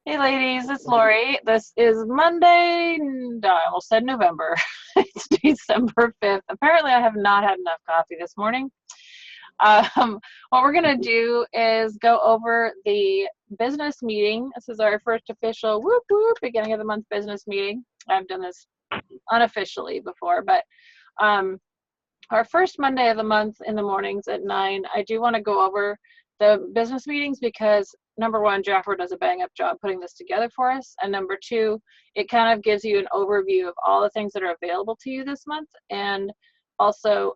Hey ladies, it's Lori. This is Monday, I almost said November. It's December 5th. Apparently I have not had enough coffee this morning. What we're going to do is go over the business meeting. This is our first official whoop whoop beginning of the month business meeting. I've done this unofficially before, but our first Monday of the month in the mornings at 9, I do want to go over the business meetings because number one, Jaffer does a bang up job putting this together for us. And number two, it kind of gives you an overview of all the things that are available to you this month, and also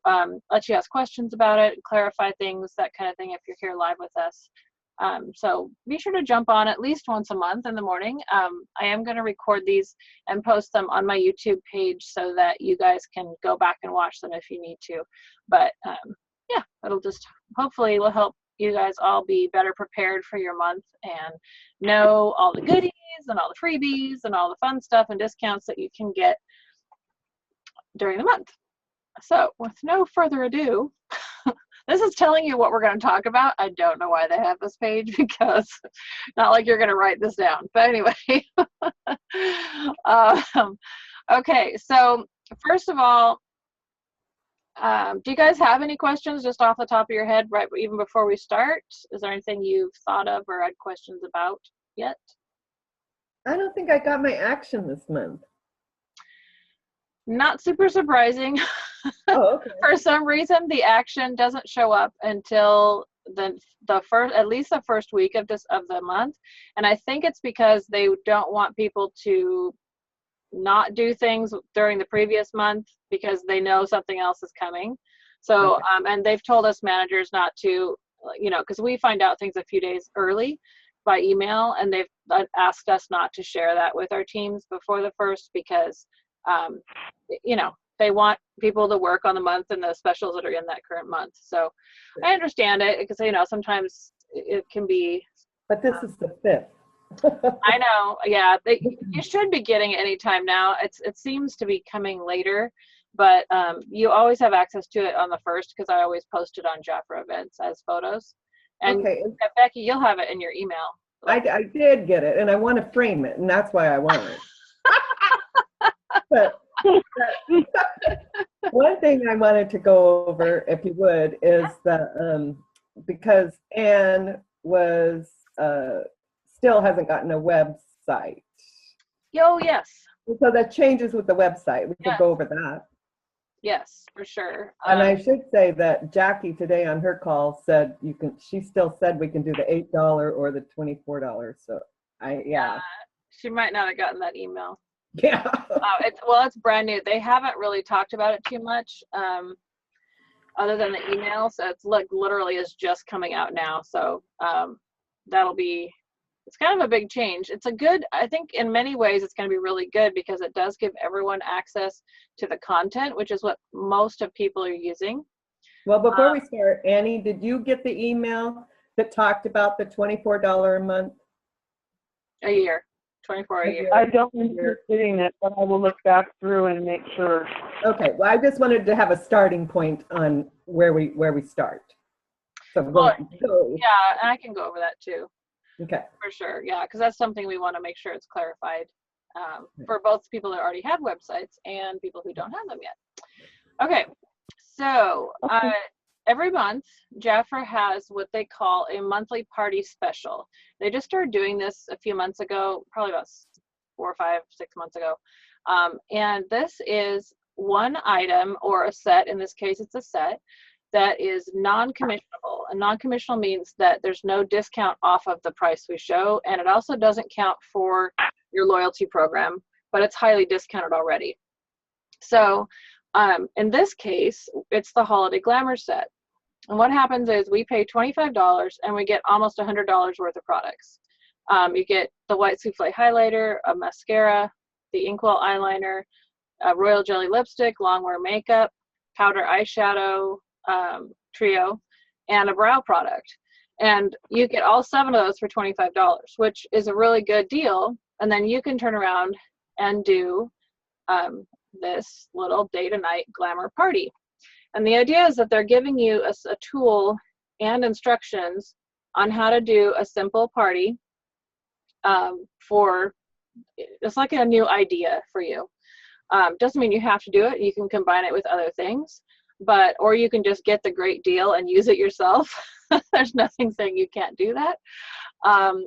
let you ask questions about it, clarify things, that kind of thing if you're here live with us. So be sure to jump on at least once a month in the morning. I am going to record these and post them on my YouTube page so that you guys can go back and watch them if you need to. But yeah, it'll just hopefully will help you guys all be better prepared for your month and know all the goodies and all the freebies and all the fun stuff and discounts that you can get during the month. So with no further ado, this is telling you what we're going to talk about. I don't know why they have this page because not like you're going to write this down. But anyway, okay, so first of all, do you guys have any questions just off the top of your head, right even before we start? Is there anything you've thought of or had questions about yet? I don't think I got my action this month. Not super surprising. Oh, okay. For some reason, the action doesn't show up until the first, at least the first week of the month, and I think it's because they don't want people to not do things during the previous month because they know something else is coming. So Okay. And they've told us managers not to, because we find out things a few days early by email, and they've asked us not to share that with our teams before the first because they want people to work on the month and the specials that are in that current month. So I understand it because sometimes it can be. But this is the 5th. I know, yeah. You should be getting it anytime now. It seems to be coming later, but you always have access to it on the 1st because I always post it on Jafra events as photos. And Okay. Becky, you'll have it in your email. I did get it, and I want to frame it, and that's why I want it. But one thing I wanted to go over, if you would, is that because Anne was still hasn't gotten a website. Oh, yes. So that changes with the website. We could Yes. go over that. Yes, for sure. And I should say that Jackie today on her call said she still said we can do the $8 or the $24. So she might not have gotten that email. Yeah. It's brand new. They haven't really talked about it too much, other than the email. So it's literally is just coming out now. So it's kind of a big change. I think in many ways it's going to be really good because it does give everyone access to the content, which is what most of people are using. Well, before we start, Annie, did you get the email that talked about the $24 a month? A year. 24 a year. I don't remember getting it, but I will look back through and make sure. Okay. Well, I just wanted to have a starting point on where we start. So yeah, and I can go over that too. Okay. For sure, yeah, because that's something we want to make sure it's clarified for both people that already have websites and people who don't have them yet. Okay, so every month, Jafra has what they call a monthly party special. They just started doing this a few months ago, probably about 4, 5, 6 months ago. And this is one item or a set, in this case it's a set, that is non-commissionable. And non-commissionable means that there's no discount off of the price we show, and it also doesn't count for your loyalty program, but it's highly discounted already. So in this case, it's the Holiday Glamour set. And what happens is we pay $25 and we get almost $100 worth of products. You get the White Souffle highlighter, a mascara, the Inkwell eyeliner, a Royal Jelly lipstick, longwear makeup, powder eyeshadow trio, and a brow product. And you get all 7 of those for $25, which is a really good deal. And then you can turn around and do this little day to night glamour party. And the idea is that they're giving you a tool and instructions on how to do a simple party for, it's like a new idea for you. Doesn't mean you have to do it. You can combine it with other things, or you can just get the great deal and use it yourself. There's nothing saying you can't do that,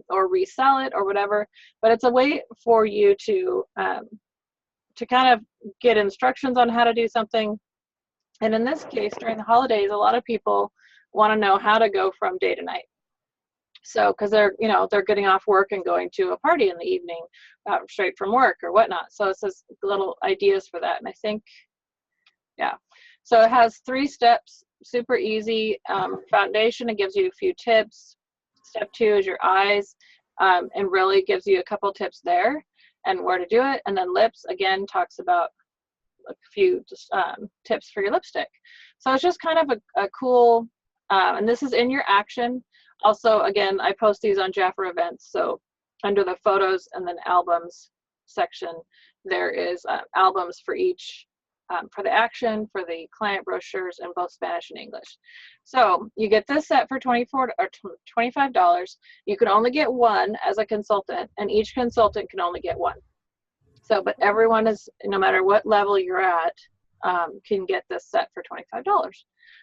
or resell it or whatever. But it's a way for you to kind of get instructions on how to do something. And in this case, during the holidays, a lot of people want to know how to go from day to night. So, because they're getting off work and going to a party in the evening, straight from work or whatnot. So it says little ideas for that. And I think, yeah. So it has 3 steps, super easy. Foundation, it gives you a few tips. Step 2 is your eyes, and really gives you a couple tips there and where to do it. And then lips, again, talks about a few tips for your lipstick. So it's just kind of a cool, and this is in your action. Also, again, I post these on Jafra Events. So under the photos and then albums section, there is albums for each, for the action, for the client brochures in both Spanish and English. So you get this set for $25. You can only get one as a consultant, and each consultant can only get one. So, but everyone is, no matter what level you're at, can get this set for $25.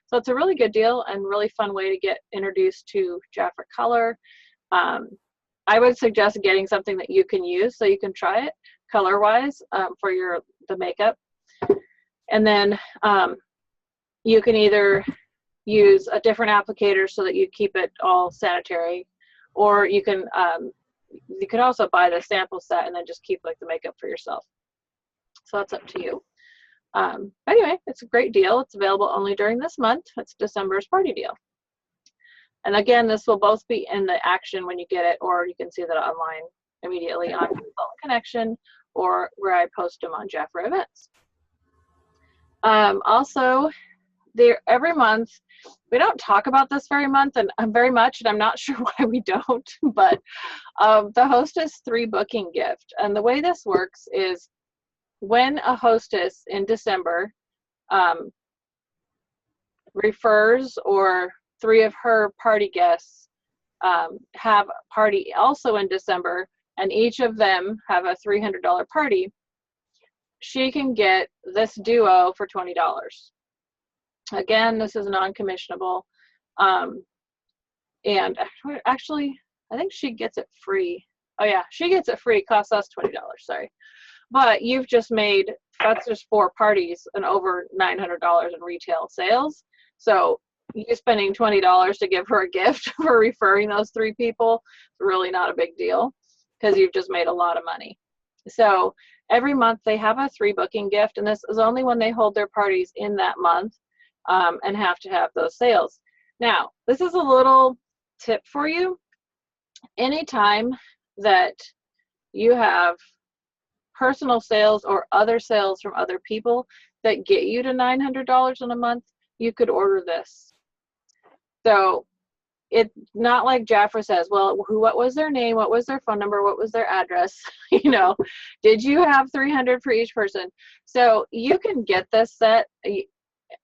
So it's a really good deal and really fun way to get introduced to Jafra Color. I would suggest getting something that you can use so you can try it color-wise for the makeup. And then you can either use a different applicator so that you keep it all sanitary, or you can also buy the sample set and then just keep like the makeup for yourself. So that's up to you. Anyway, it's a great deal. It's available only during this month. It's December's party deal. And again, this will both be in the action when you get it, or you can see that online immediately on Consultant Connection, or where I post them on Jafra Events. Also, every month, we don't talk about this very much, and I'm not sure why we don't, but the Hostess 3 booking gift. And the way this works is when a hostess in December refers, or 3 of her party guests have a party also in December, and each of them have a $300 party, she can get this duo for $20. Again, this is non-commissionable. And actually, I think she gets it free. Oh yeah, she gets it free, costs us $20, sorry. But you've just made, that's just 4 parties and over $900 in retail sales. So you spending $20 to give her a gift for referring those 3 people, it's really not a big deal, because you've just made a lot of money. So every month they have a 3 booking gift, and this is only when they hold their parties in that month and have to have those sales. Now, this is a little tip for you. Anytime that you have personal sales or other sales from other people that get you to $900 in a month, you could order this. So it's not like Jafra says, well, what was their name? What was their phone number? What was their address? You know, did you have 300 for each person? So you can get this set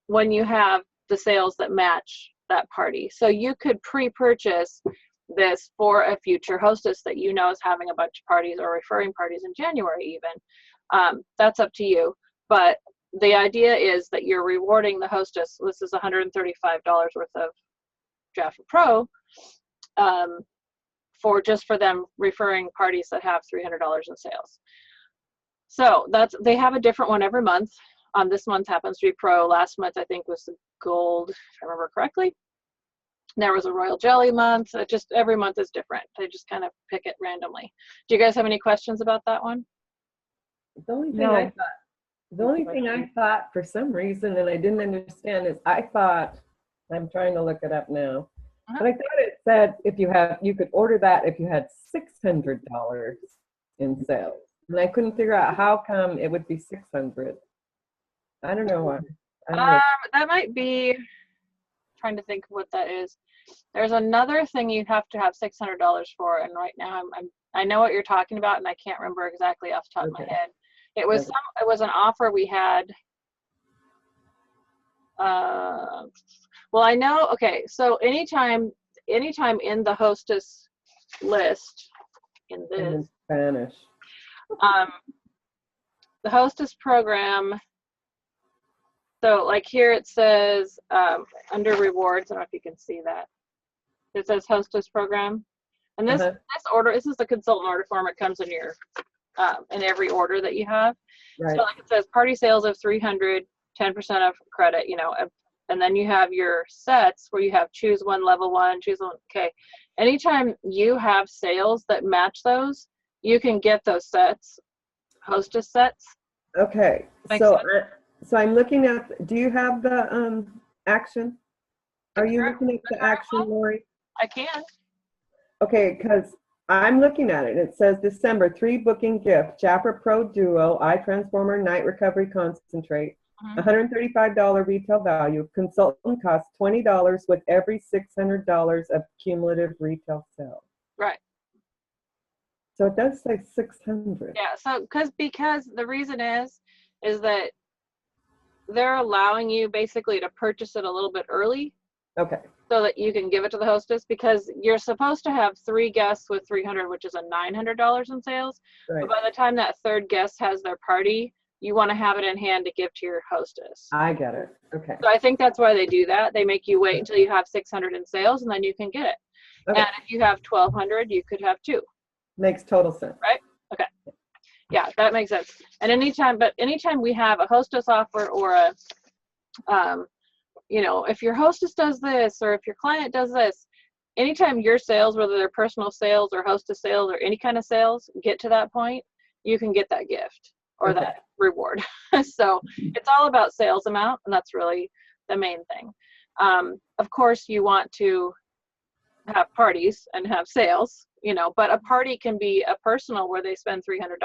when you have the sales that match that party. So you could pre-purchase this for a future hostess that you know is having a bunch of parties or referring parties in January even. That's up to you. But the idea is that you're rewarding the hostess. This is $135 worth of Jafra Pro for them referring parties that have $300 in sales. So they have a different one every month. This month happens to be Pro. Last month I think was the Gold, if I remember correctly. There was a Royal Jelly month. Just every month is different. They just kind of pick it randomly. Do you guys have any questions about that one? The only thing I thought for some reason, and I didn't understand, is I'm trying to look it up now, but I thought it said you could order that if you had $600 in sales, and I couldn't figure out how come it would be 600. I don't know why. That might be, trying to think of what that is. There's another thing you have to have $600 for, and right now I know what you're talking about, and I can't remember exactly off the top of my head. It was an offer we had. Well, I know. Okay, so anytime in the hostess list, in And in this. Spanish. The Hostess program. So like here it says under rewards, I don't know if you can see that. It says Hostess program. And this order, this is the consultant order form. It comes in your in every order that you have. Right. So like it says party sales of 300, 10% of credit, you know, and then you have your sets where you have choose one, level one, choose one. Okay. Anytime you have sales that match those, you can get those sets, Hostess sets. Okay. Makes So, sense? so I'm looking at, do you have the action? Are you looking at the action, Lori? I can. Okay, because I'm looking at it. It says December 3 booking gift, Jafra Pro Duo, iTransformer Night Recovery Concentrate, $135 retail value. Consultant costs $20 with every $600 of cumulative retail sales. Right. So it does say 600. Yeah. So because the reason is that they're allowing you basically to purchase it a little bit early. Okay. So that you can give it to the hostess, because you're supposed to have 3 guests with 300, which is a $900 in sales. Right. But by the time that third guest has their party, you want to have it in hand to give to your hostess. I get it. Okay. So I think that's why they do that. They make you wait until you have 600 in sales, and then you can get it. Okay. And if you have 1,200, you could have 2. Makes total sense. Right? Okay. Yeah, that makes sense. And anytime we have a hostess offer or a you know, if your hostess does this or if your client does this, anytime your sales, whether they're personal sales or hostess sales or any kind of sales, get to that point, you can get that gift or that reward. So it's all about sales amount, and that's really the main thing. Of course, you want to have parties and have sales, you know, but a party can be a personal where they spend $300.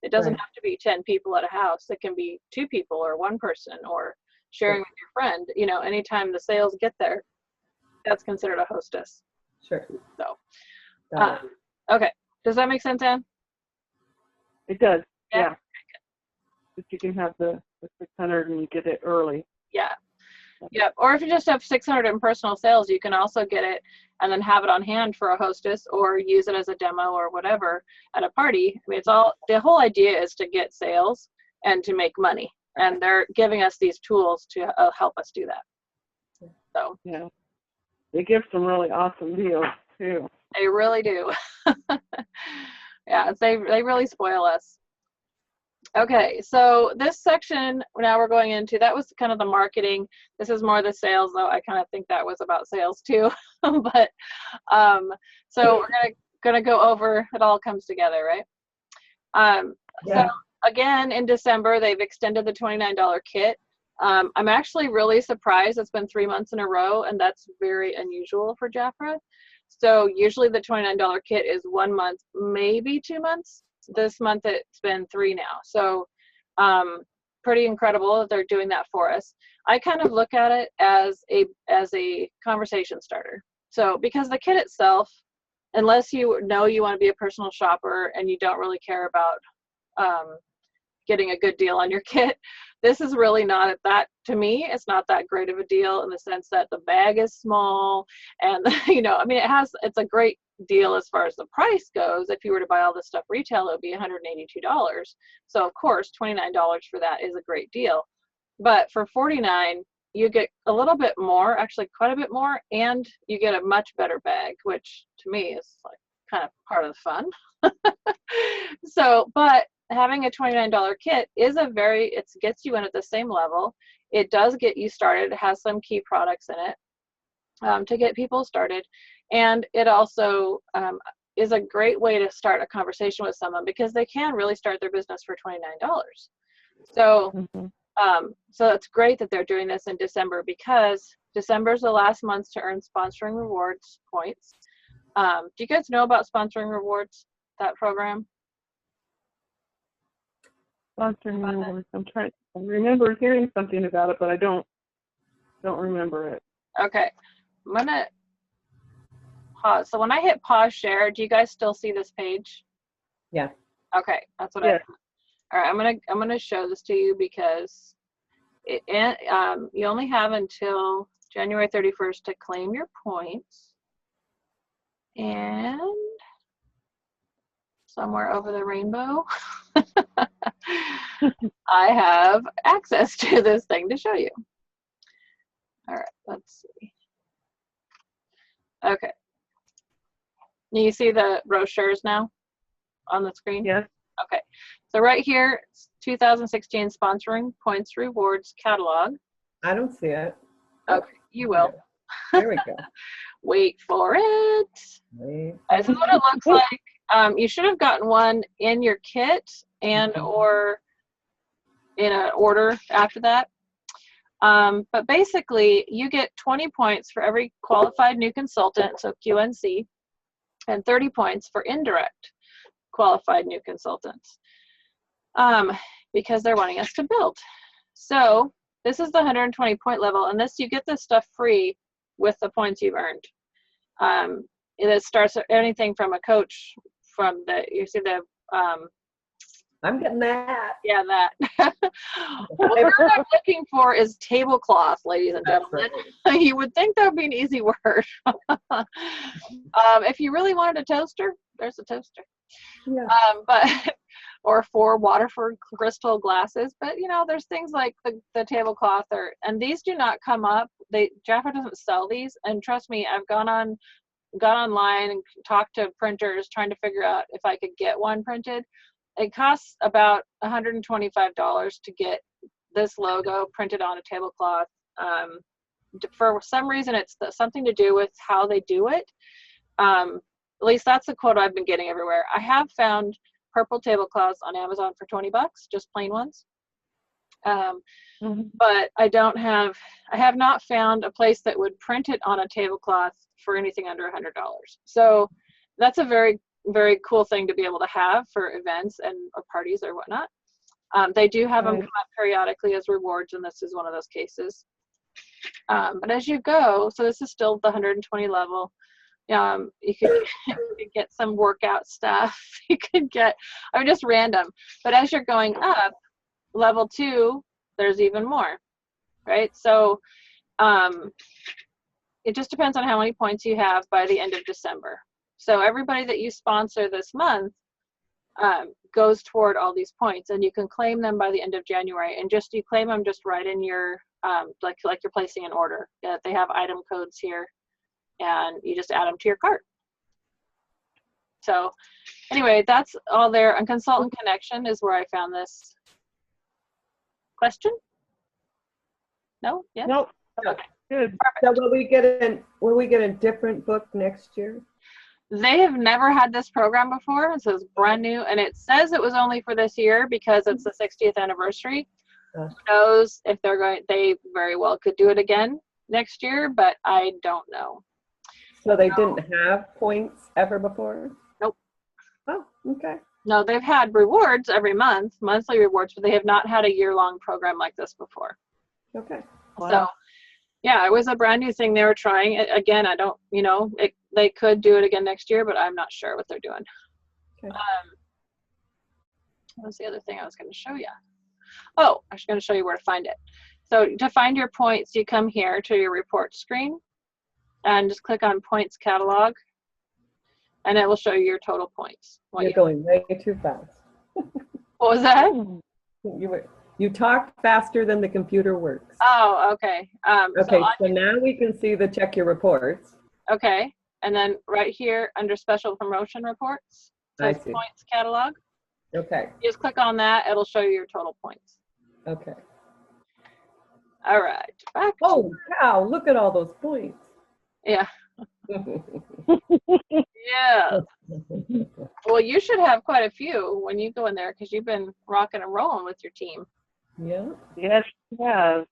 It doesn't have to be 10 people at a house. It can be 2 people or 1 person or sharing with your friend. You know, anytime the sales get there, that's considered a hostess. Sure. So, okay. Does that make sense, Ann? It does. Yeah. Yeah. But you can have the 600 and you get it early. Yeah. Yeah. Or if you just have 600 in personal sales, you can also get it and then have it on hand for a hostess or use it as a demo or whatever at a party. I mean, it's all, the whole idea is to get sales and to make money. And they're giving us these tools to help us do that. So yeah, they give some really awesome deals too. they really do. Yeah, they really spoil us. Okay, so this section now we're going into, that was kind of the marketing. This is more the sales, though I kind of think that was about sales too. But so we're gonna go over, it all comes together, right? So again, in December, they've extended the $29 kit. I'm actually really surprised. It's been 3 months in a row, and that's very unusual for Jafra. So usually the $29 kit is 1 month, maybe 2 months. This month it's been 3 now. So pretty incredible that they're doing that for us. I kind of look at it as a conversation starter. So because the kit itself, unless you know you want to be a personal shopper and you don't really care about getting a good deal on your kit, this is really not that, to me, it's not that great of a deal in the sense that the bag is small and, you know, I mean, it's a great deal as far as the price goes. If you were to buy all this stuff retail, it would be $182. So of course, $29 for that is a great deal. But for $49, you get a little bit more, actually quite a bit more, and you get a much better bag, which to me is like kind of part of the fun. So, but having a $29 kit is it gets you in at the same level. It does get you started. It has some key products in it to get people started. And it also is a great way to start a conversation with someone because they can really start their business for $29. So, so it's great that they're doing this in December because December is the last month to earn sponsoring rewards points. Do you guys know about sponsoring rewards, that program? Sponsoring rewards. I remember hearing something about it, but I don't remember it. Okay, I'm gonna pause. So when I hit pause share, do you guys still see this page? Yeah. Okay, that's what I thought. All right, I'm gonna show this to you because you only have until January 31st to claim your points. And somewhere over the rainbow, I have access to this thing to show you. All right, let's see. Okay. You see the brochures now on the screen? Yes. Okay. So right here, 2016 Sponsoring Points Rewards Catalog. I don't see it. Okay, you will. There we go. Wait for it. Wait. This is what it looks like. You should have gotten one in your kit and or in an order after that. But basically, you get 20 points for every qualified new consultant, so QNC, and 30 points for indirect qualified new consultants, because they're wanting us to build. So this is the 120 point level, and this, you get this stuff free with the points you've earned. It starts at anything from a coach, from the, you see the, I'm getting that. yeah, that. What I'm looking for is tablecloth, ladies and gentlemen. Right. You would think that would be an easy word. If you really wanted a toaster, there's a toaster. Yeah. But or 4 Waterford crystal glasses. But you know, there's things like the tablecloth, and these do not come up. Jaffa doesn't sell these, and trust me, I've gone online and talked to printers trying to figure out if I could get one printed. It costs about $125 to get this logo printed on a tablecloth. For some reason, it's something to do with how they do it. At least that's the quote I've been getting everywhere. I have found purple tablecloths on Amazon for $20, just plain ones. But I have not found a place that would print it on a tablecloth for anything under $100. So that's a very, very cool thing to be able to have for events and or parties or whatnot. They do have them come up periodically as rewards, and this is one of those cases. But as you go, so this is still the 120 level. You could get some workout stuff. You could get, I mean, just random. But as you're going up, level 2, there's even more, right? So it just depends on how many points you have by the end of December. So everybody that you sponsor this month goes toward all these points, and you can claim them by the end of January. And you claim them just right in your, like you're placing an order. They have item codes here, and you just add them to your cart. So anyway, that's all there. And Consultant Connection is where I found this. Question? No? Yes? Nope. Okay. Good. So will we get a different book next year? They have never had this program before, so it's brand new, and it says it was only for this year because it's the 60th anniversary. Who knows if they very well could do it again next year, but I don't know. So they didn't have points ever before? Nope. Oh, okay. No, they've had rewards every month, monthly rewards, but they have not had a year-long program like this before. Okay. Wow. So, yeah, it was a brand new thing they were trying. Again, I don't, they could do it again next year, but I'm not sure what they're doing. Okay. What was the other thing I was going to show you? Oh, I was going to show you where to find it. So to find your points, you come here to your report screen and just click on Points Catalog, and it will show you your total points. You're going way too fast. What was that? You talk faster than the computer works. Oh, okay. Okay, so now we can see the check your reports. Okay, and then right here under Special Promotion Reports, I says see. Points Catalog. Okay, You just click on that, it'll show you your total points. okay. All right, back to, Oh, wow, look at all those points. yeah. Yeah. Well, you should have quite a few when you go in there because you've been rocking and rolling with your team. Yeah. Yes, yes.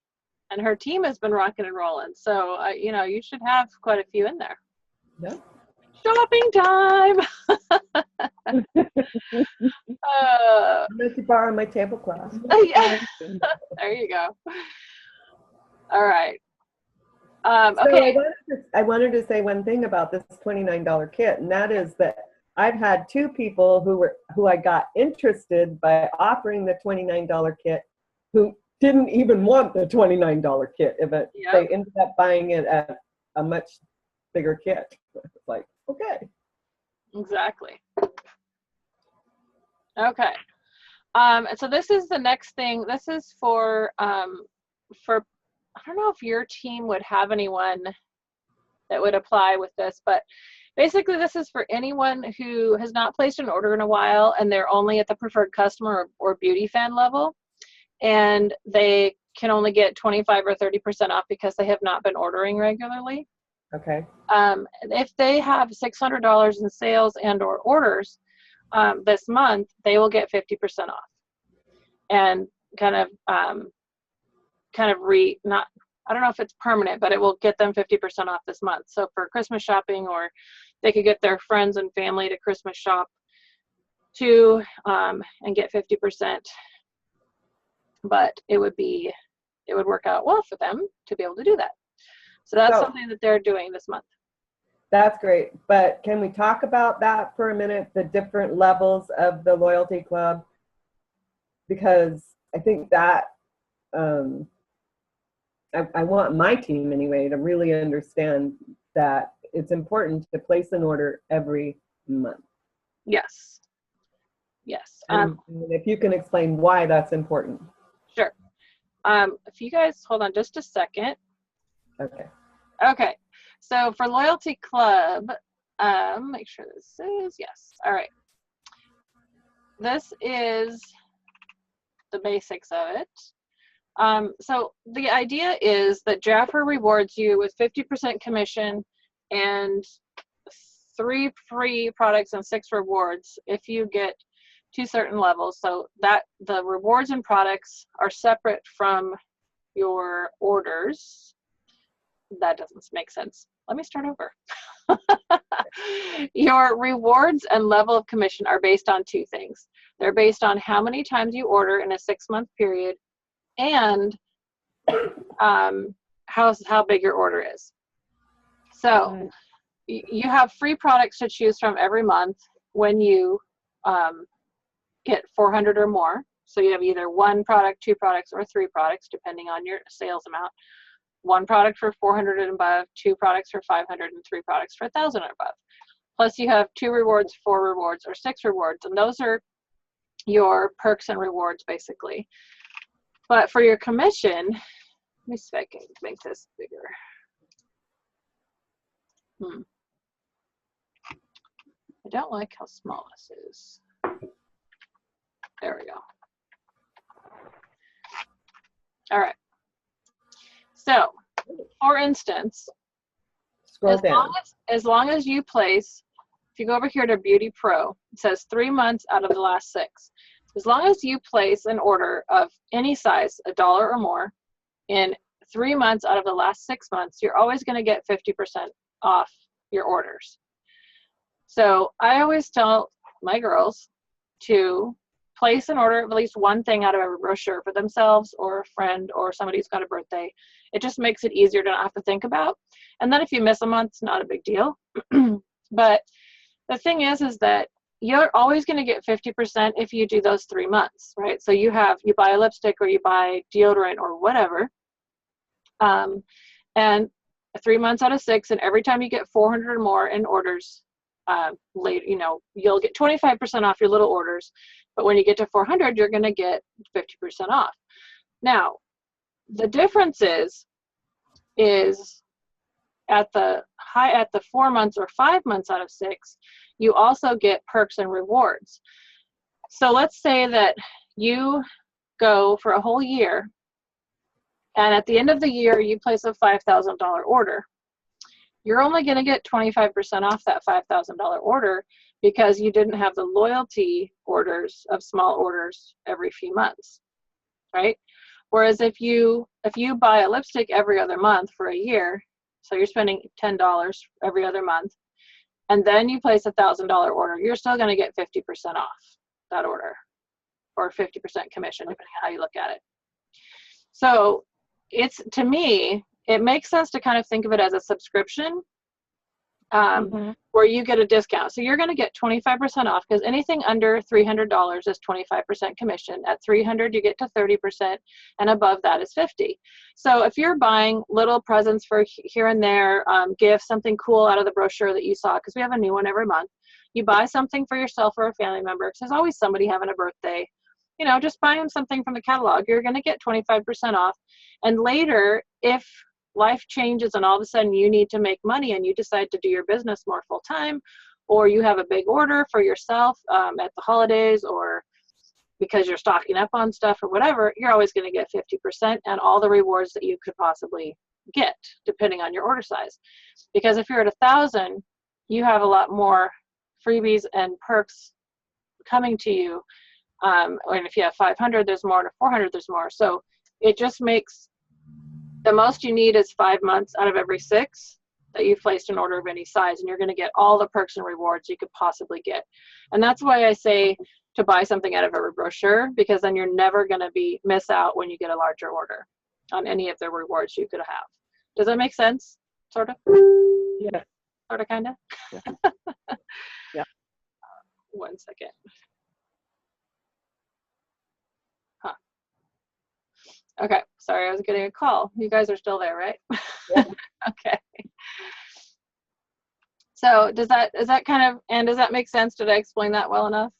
And her team has been rocking and rolling. So, you should have quite a few in there. Yeah. Shopping time. Let you borrow my tablecloth. Yeah. There you go. All right. So Okay. I wanted to say one thing about this $29 kit, and that is that I've had 2 people who I got interested by offering the $29 kit who didn't even want the $29 kit. They ended up buying it at a much bigger kit. It's like, okay. Exactly. Okay. So this is the next thing. This is for I don't know if your team would have anyone that would apply with this, but basically this is for anyone who has not placed an order in a while and they're only at the preferred customer or beauty fan level, and they can only get 25 or 30% off because they have not been ordering regularly. Okay. If they have $600 in sales and or orders this month, they will get 50% off, and kind of not, I don't know if it's permanent, but it will get them 50% off this month. So for Christmas shopping, or they could get their friends and family to Christmas shop too, and get 50%. But it would work out well for them to be able to do that. So that's something that they're doing this month. That's great. But can we talk about that for a minute, the different levels of the loyalty club? Because I think that I want my team anyway to really understand that it's important to place an order every month. Yes. Yes. And if you can explain why that's important. Sure. If you guys hold on just a second. Okay. Okay. So for Loyalty Club, make sure this is, yes. All right. This is the basics of it. So the idea is that Jafra rewards you with 50% commission and 3 free products and 6 rewards if you get to certain levels. So that the rewards and products are separate from your orders. That doesn't make sense. Let me start over. Your rewards and level of commission are based on 2 things. They're based on how many times you order in a 6-month period, and how big your order is. So you have free products to choose from every month when you get 400 or more. So you have either 1 product, 2 products, or 3 products, depending on your sales amount. 1 product for 400 and above, 2 products for 500, and 3 products for 1,000 and above. Plus you have 2 rewards, 4 rewards, or 6 rewards, and those are your perks and rewards basically. But for your commission, let me see if I can make this bigger. I don't like how small this is. There we go. All right. So, for instance, Scroll down. As long as you place, if you go over here to Beauty Pro, it says 3 months out of the last 6. As long as you place an order of any size, $1 or more, in 3 months out of the last 6 months, you're always going to get 50% off your orders. So I always tell my girls to place an order of at least 1 thing out of every brochure for themselves or a friend or somebody who's got a birthday. It just makes it easier to not have to think about. And then if you miss a month, it's not a big deal. But the thing is that you're always going to get 50% if you do those 3 months, right? So you buy a lipstick or you buy deodorant or whatever, and 3 months out of 6, and every time you get 400 or more in orders, you'll get 25% off your little orders. But when you get to 400, you're going to get 50% off. Now, the difference is at the 4 months or 5 months out of 6, you also get perks and rewards. So let's say that you go for a whole year, and at the end of the year, you place a $5,000 order. You're only going to get 25% off that $5,000 order because you didn't have the loyalty orders of small orders every few months, right? Whereas if you buy a lipstick every other month for a year, so you're spending $10 every other month, and then you place a $1,000 order, you're still going to get 50% off that order, or 50% commission, depending on how you look at it. So to me, it makes sense to kind of think of it as a subscription, where you get a discount. So you're going to get 25% off because anything under $300 is 25% commission. At $300, you get to 30%, and above that is 50%. So if you're buying little presents for here and there, gifts, something cool out of the brochure that you saw, because we have a new one every month, You buy something for yourself or a family member, because there's always somebody having a birthday. You know, just buy them something from the catalog. You're going to get 25% off. And later, if life changes and all of a sudden you need to make money and you decide to do your business more full time, or you have a big order for yourself at the holidays, or because you're stocking up on stuff or whatever, you're always going to get 50% and all the rewards that you could possibly get, depending on your order size. Because if you're at 1,000, you have a lot more freebies and perks coming to you. And if you have 500, there's more. To 400, there's more. So it just makes, the most you need is 5 months out of every 6 that you've placed an order of any size, and you're going to get all the perks and rewards you could possibly get. And that's why I say to buy something out of every brochure, because then you're never going to miss out when you get a larger order on any of the rewards you could have. Does that make sense? Sort of? Yeah. Sort of, kind of? Yeah. Yeah. 1 second. Huh. Okay, sorry, I was getting a call. You guys are still there, right? Yeah. Okay. So does that kind of, and does that make sense? Did I explain that well enough?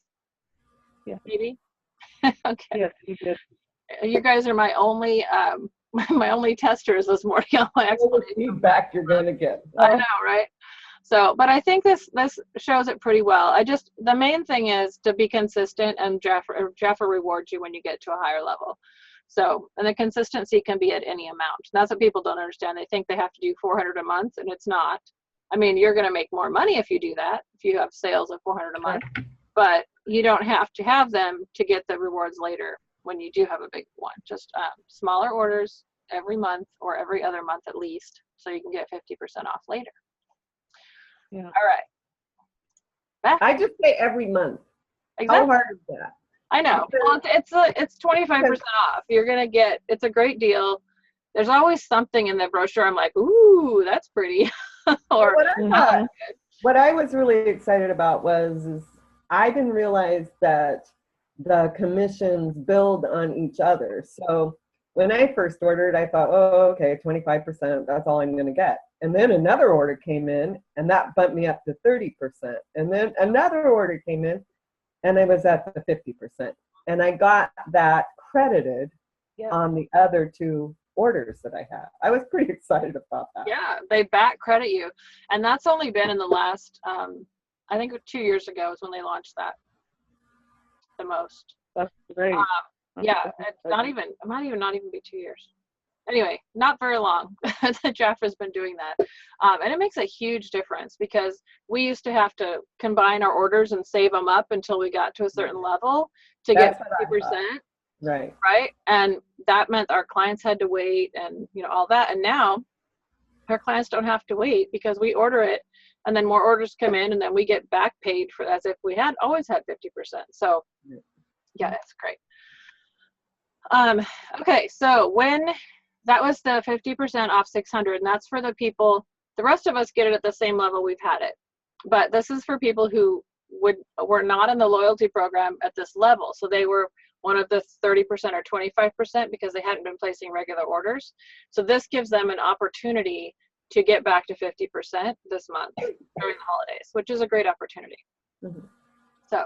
Yeah. Maybe? Okay. Yes, you did. You guys are my only testers this morning on my All the explanation. feedback you're going to get. I know, right? So, but I think this shows it pretty well. The main thing is to be consistent, and Jaffa rewards you when you get to a higher level. So, and the consistency can be at any amount. And that's what people don't understand. They think they have to do 400 a month, and it's not. I mean, you're going to make more money if you do that, if you have sales of 400 a month, but you don't have to have them to get the rewards later when you do have a big one. Just smaller orders every month or every other month at least, so you can get 50% off later. Yeah. All right. Back. I just say every month. Exactly. How hard is that? I know. Well, it's 25% off. You're gonna get. It's a great deal. There's always something in the brochure. I'm like, ooh, that's pretty. Or What I was really excited about is I didn't realize that the commissions build on each other. So when I first ordered, I thought, oh, okay, 25%, that's all I'm going to get. And then another order came in, and that bumped me up to 30%. And then another order came in, and I was at the 50%. And I got that credited on the other 2 orders that I had. I was pretty excited about that. yeah, they back credit you, and that's only been in the last, I think 2 years ago is when they launched that the most. That's great. Yeah, it's not even. It might even not even be 2 years. Anyway, not very long. Jaffa's been doing that, and it makes a huge difference, because we used to have to combine our orders and save them up until we got to a certain level to That's get what I 50%. Right. Right, and that meant our clients had to wait, and all that. And now our clients don't have to wait, because we order it, and then more orders come in, and then we get back paid for as if we had always had 50%. So yeah, it's great. Okay, so when that was the 50% off 600, and that's for the people. The rest of us get it at the same level we've had it, but this is for people who were not in the loyalty program at this level. So they were one of the 30% or 25% because they hadn't been placing regular orders. So this gives them an opportunity to get back to 50% this month during the holidays, which is a great opportunity. Mm-hmm. So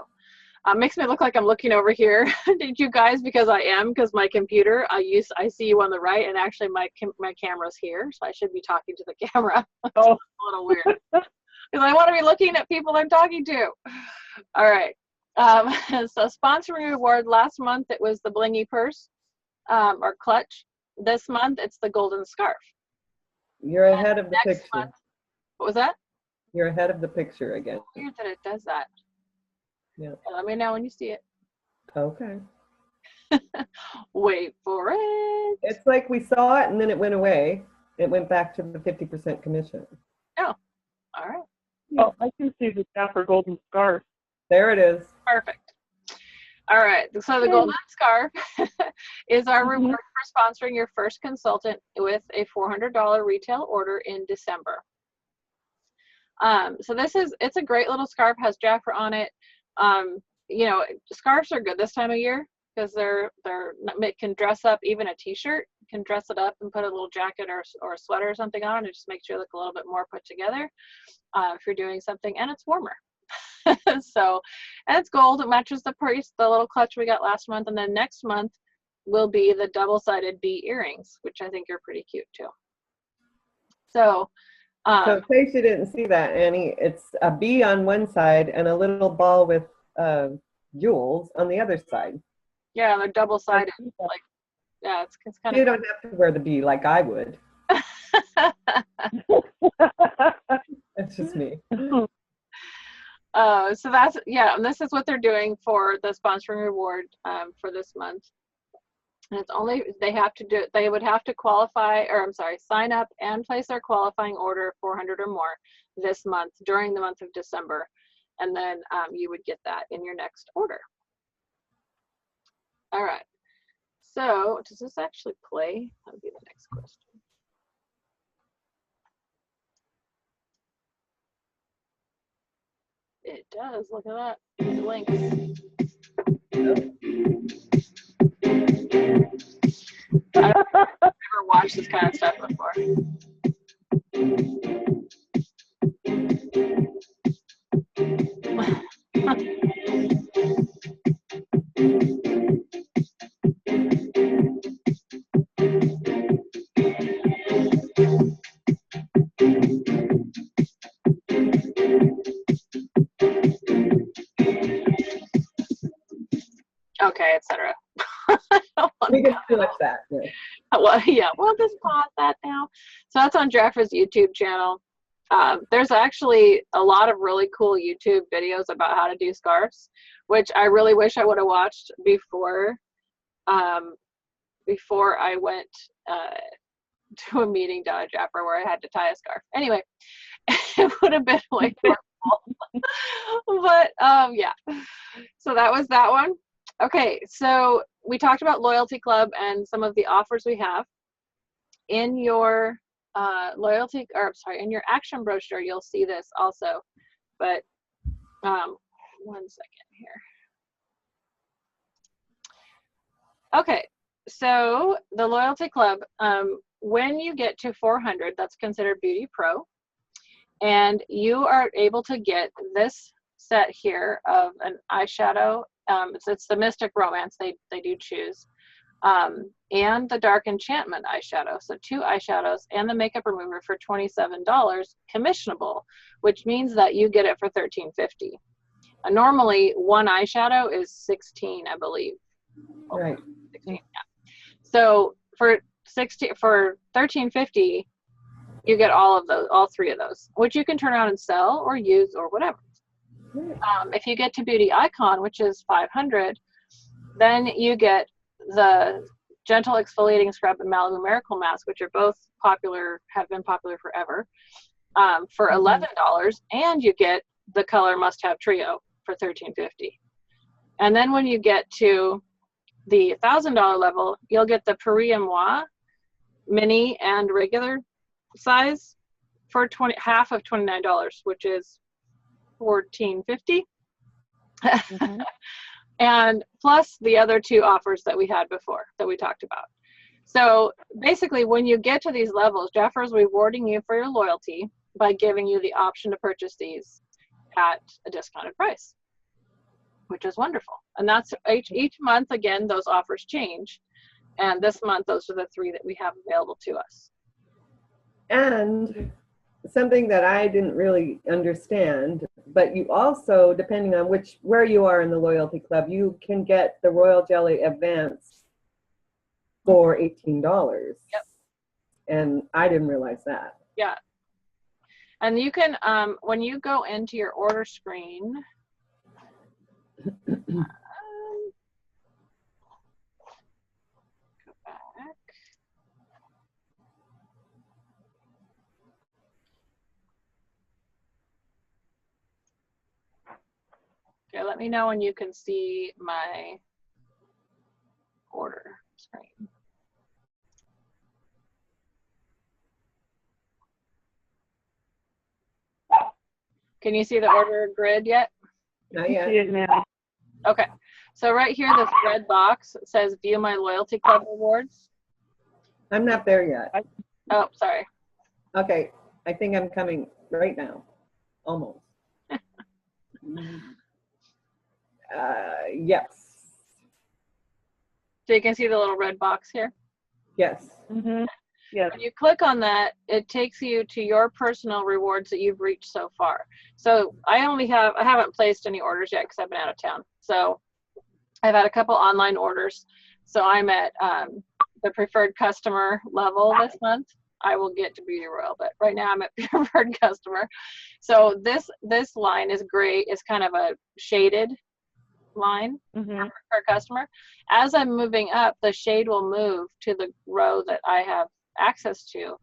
makes me look like I'm looking over here. Did you guys? Because I am, because my computer, I see you on the right, and actually my camera's here, so I should be talking to the camera. Oh. It's a little weird, because I want to be looking at people I'm talking to. All right. So sponsoring reward, last month it was the blingy purse or clutch. This month it's the golden scarf. You're ahead of the Next picture. month, what was that? You're ahead of the picture again. Weird that it does that. Yeah. Let me know when you see it. Okay. Wait for it. It's like we saw it and then it went away. It went back to the 50% commission. Oh, all right. Oh, I can see the Jaffa golden scarf. There it is. Perfect. All right. So the golden scarf is our Mm-hmm. reward for sponsoring your first consultant with a $400 retail order in December. So it's a great little scarf, has Jaffa on it. Scarves are good this time of year because it can dress up even a t-shirt. You can dress it up and put a little jacket or a sweater or something on. It just makes you look a little bit more put together if you're doing something, and it's warmer. So, and it's gold. It matches the price, the little clutch we got last month. And then next month will be the double-sided bee earrings, which I think are pretty cute too. So, So in case you didn't see that, Annie, it's a bee on one side and a little ball with jewels on the other side. yeah, they're double-sided. Like, yeah, it's kind You of. don't have to wear the bee like I would. That's just me. So that's, yeah, and this is what they're doing for the sponsoring reward for this month. And it's only, they would have to qualify, or I'm sorry, sign up and place their qualifying order of 400 or more this month during the month of December. And then you would get that in your next order. All right. So does this actually play? That would be the next question. It does. Look at that. The links. I've never watched this kind of stuff before. Okay, etc. We can finish that. Yeah. Well, yeah, we'll just pause that now. So that's on Jafra's YouTube channel. There's actually a lot of really cool YouTube videos about how to do scarves, which I really wish I would have watched before I went to a meeting down at Jafra where I had to tie a scarf. Anyway, it would have been way more cool. But yeah, so that was that one. Okay, so we talked about Loyalty Club and some of the offers we have. In your in your action brochure, you'll see this also. But 1 second here. Okay, so the Loyalty Club, when you get to 400, that's considered Beauty Pro, and you are able to get this set here of an eyeshadow. It's the Mystic Romance they do choose, and the Dark Enchantment eyeshadow. So 2 eyeshadows and the makeup remover for $27, commissionable, which means that you get it for $13.50. Normally, 1 eyeshadow is $16, I believe. Right. 16, yeah. So for $13.50, you get all 3 of those, which you can turn around and sell or use or whatever. If you get to Beauty Icon, which is $500, then you get the Gentle Exfoliating Scrub and Malibu Miracle Mask, which are both popular, have been popular forever, for $11, and you get the Color Must Have Trio for $13.50. And then when you get to the $1,000 level, you'll get the Paris et Moi mini and regular size for half of $29, which is $14.50. And plus the other 2 offers that we had before that we talked about. So basically, when you get to these levels, Jafra is rewarding you for your loyalty by giving you the option to purchase these at a discounted price, which is wonderful. And that's each month, again, those offers change. And this month, those are the 3 that we have available to us. And something that I didn't really understand, but you also, depending on where you are in the Loyalty Club, you can get the Royal Jelly Advance for $18. Yep. And I didn't realize that. Yeah. And you can, when you go into your order screen, go back. Okay, let me know when you can see my order screen. Can you see the order grid yet? Not yet. See it now. Okay, so right here, this red box says View My Loyalty Club Rewards. I'm not there yet. Oh, sorry. Okay, I think I'm coming right now. Almost. Yes. So you can see the little red box here. Yes. Mm-hmm. Yes. When you click on that, it takes you to your personal rewards that you've reached so far. So I haven't placed any orders yet because I've been out of town. So I've had a couple online orders. So I'm at the preferred customer level this month. I will get to Beauty Royal, but right now I'm at preferred customer. So this line is gray, is kind of a shaded line Mm-hmm. per customer. As I'm moving up, the shade will move to the row that I have access to,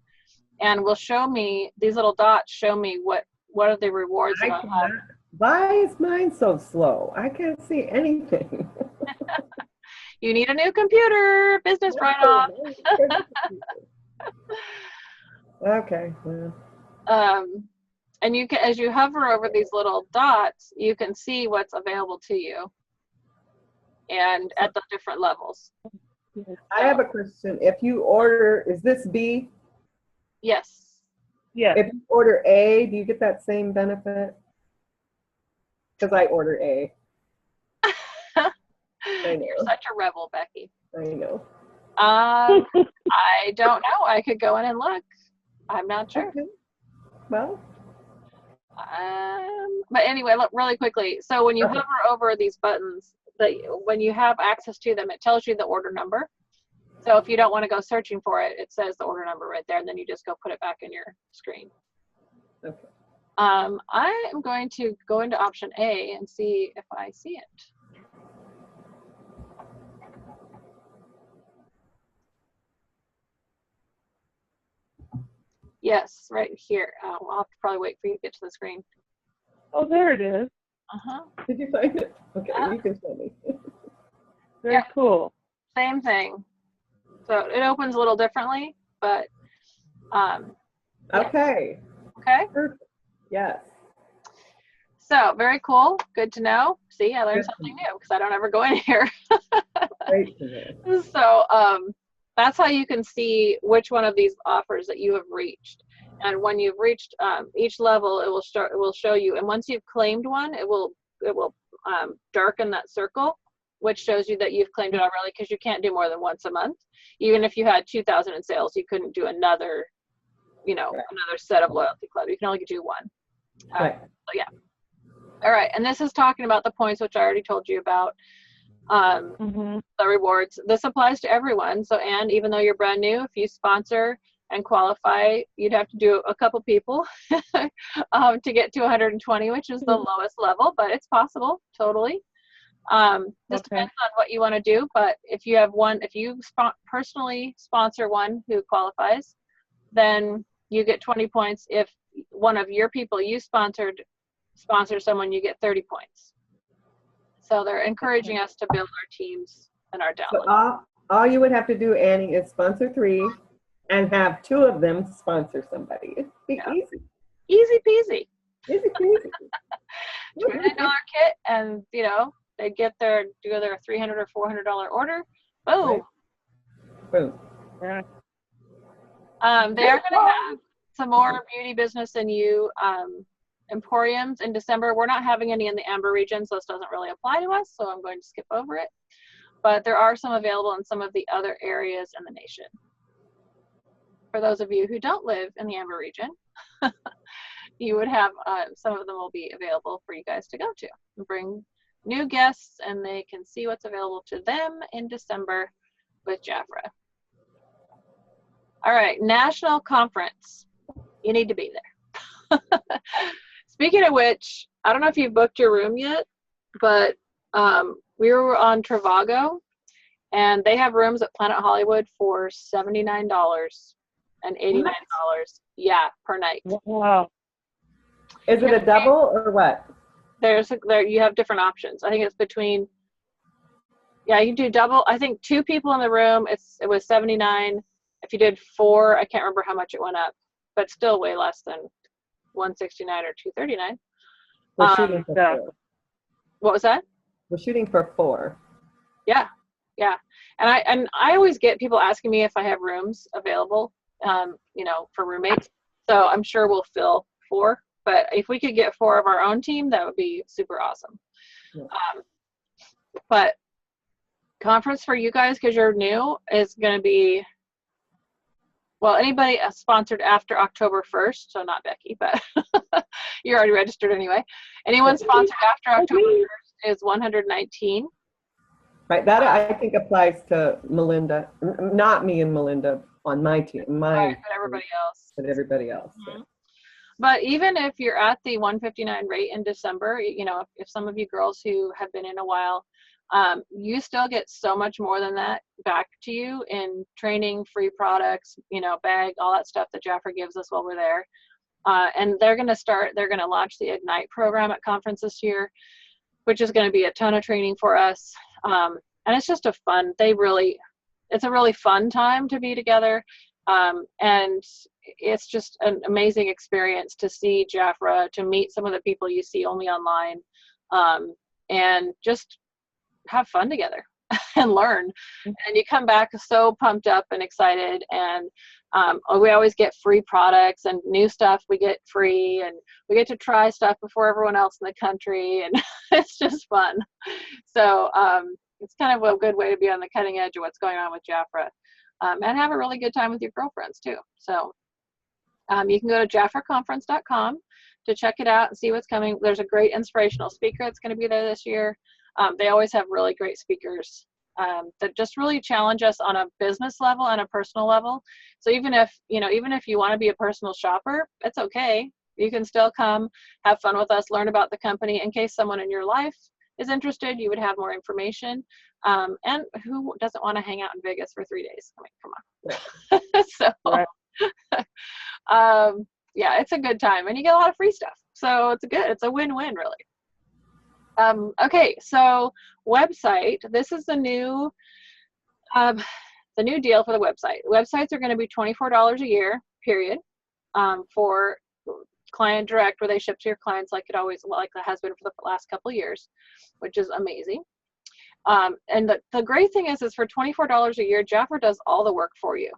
and will show me, these little dots show me what are the rewards that I have. Why is mine so slow? I can't see anything. You need a new computer, business write-off. Okay. Well. And you can, as you hover over these little dots, you can see what's available to you and at the different levels. I have a question. If you order, is this B? Yes. Yes. If you order A, do you get that same benefit? Because I order A. I know. You're such a rebel, Becky. I know. I don't know. I could go in and look. I'm not sure. Okay. Well. But anyway, look really quickly. So when you Okay. hover over these buttons, when you have access to them, it tells you the order number. So if you don't want to go searching for it, it says the order number right there, and then you just go put it back in your screen. Okay. I am going to go into option A and see if I see it. Yes, right here. I'll have to probably wait for you to get to the screen. Oh, there it is. Uh-huh. Did you find it? Okay, you can show me. Very Yeah. cool. Same thing. So it opens a little differently, but yeah. Okay. Okay. Perfect. Yes. So very cool. Good to know. See, I learned Good to something new because I don't ever go in here. Great to know. So that's how you can see which one of these offers that you have reached. And when you've reached each level, it will show you. And once you've claimed one, it will darken that circle, which shows you that you've claimed it already, because you can't do more than once a month. Even if you had 2,000 in sales, you couldn't do another, Right. another set of loyalty club. You can only do one. Right. So yeah. All right. And this is talking about the points, which I already told you about. Mm-hmm. The rewards. This applies to everyone. So, and even though you're brand new, if you sponsor and qualify, you'd have to do a couple people to get to 120, which is the lowest level, but it's possible, totally. This depends on what you want to do, but if you have one, if you personally sponsor one who qualifies, then you get 20 points. If one of your people you sponsor someone, you get 30 points. So they're encouraging us to build our teams and our downloads. So all you would have to do, Annie, is sponsor 3 and have 2 of them sponsor somebody. It'd be easy. Easy peasy. Easy peasy. $29 kit, and they do their $300 or $400 order. Boom. Right. Boom. Yeah. They are going to have some more Beauty Business and You emporiums in December. We're not having any in the Amber region, so this doesn't really apply to us, so I'm going to skip over it. But there are some available in some of the other areas in the nation. For those of you who don't live in the Amber region, you would have some of them will be available for you guys to go to and bring new guests, and they can see what's available to them in December with Jafra. All right, national conference. You need to be there. Speaking of which, I don't know if you've booked your room yet, but we were on Trivago, and they have rooms at Planet Hollywood for $79 and $89. Yeah, per night. Wow. Is it a double or what? You have different options. I think it's between, you can do double. I think 2 people in the room, it was $79. If you did 4, I can't remember how much it went up, but still way less than $169 or $239. We're shooting for yeah. 4. What was that? We're shooting for 4. Yeah. And I always get people asking me if I have rooms available, for roommates. So I'm sure we'll fill 4 but if we could get 4 of our own team, that would be super awesome. Yeah. But conference for you guys, because you're new, is going to be, well, anybody sponsored after October 1st, so not Becky, but you're already registered anyway. Anyone sponsored after October 1st is $119. Right, that I think applies to Melinda, not me and Melinda on my team, Right, but everybody else. But everybody else. Mm-hmm. But even if you're at the 159 rate in December, you know, if some of you girls who have been in a while, you still get so much more than that back to you in training, free products, you know, bag, all that stuff that Jafra gives us while we're there. And they're going to launch the Ignite program at conference this year, which is going to be a ton of training for us. And it's just it's a really fun time to be together. And it's just an amazing experience to see Jafra, to meet some of the people you see only online, and just have fun together and learn. And you come back so pumped up and excited, and we always get free products and new stuff we get free, and we get to try stuff before everyone else in the country, and it's just fun. So it's kind of a good way to be on the cutting edge of what's going on with Jafra, and have a really good time with your girlfriends too. So you can go to jafraconference.com to check it out and see what's coming. There's a great inspirational speaker that's going to be there this year. They always have really great speakers that just really challenge us on a business level and a personal level. So even if you want to be a personal shopper, it's okay. You can still come, have fun with us, learn about the company. In case someone in your life is interested, you would have more information. And who doesn't want to hang out in Vegas for 3 days? I mean, come on. So, right. Yeah, it's a good time, and you get a lot of free stuff. So it's a win-win, really. Okay, so website. This is the new deal for the website. Websites are going to be $24 a year, period, for client direct, where they ship to your clients like it has been for the last couple of years, which is amazing. And the great thing is for $24 a year, Jafra does all the work for you.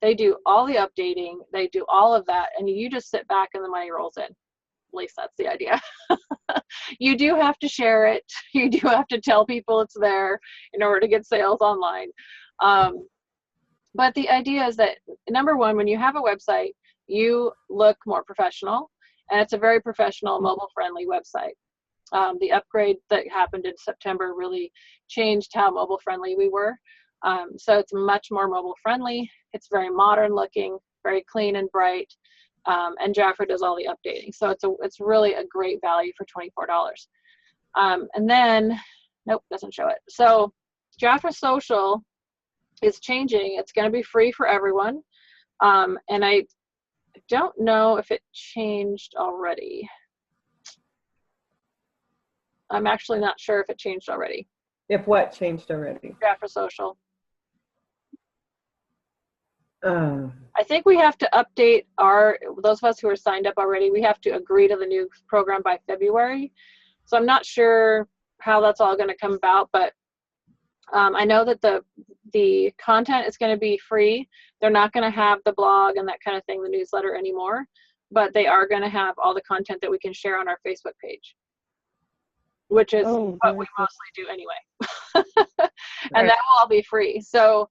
They do all the updating, they do all of that, and you just sit back and the money rolls in. At least that's the idea. You do have to share it. You do have to tell people it's there in order to get sales online. But the idea is that, number one, when you have a website, you look more professional, and it's a very professional, mobile-friendly website. The upgrade that happened in September really changed how mobile-friendly we were. So it's much more mobile-friendly. It's very modern-looking, very clean and bright. And Jafra does all the updating. So it's really a great value for $24. And then, nope, doesn't show it. So Jafra Social is changing. It's going to be free for everyone. And I don't know if it changed already. I'm actually not sure if it changed already. If what changed already? Jafra Social. I think we have to update those of us who are signed up already, we have to agree to the new program by February. So I'm not sure how that's all going to come about, but I know that the content is going to be free. They're not going to have the blog and that kind of thing, the newsletter anymore, but they are going to have all the content that we can share on our Facebook page, which is what we mostly do anyway. And that will all be free. So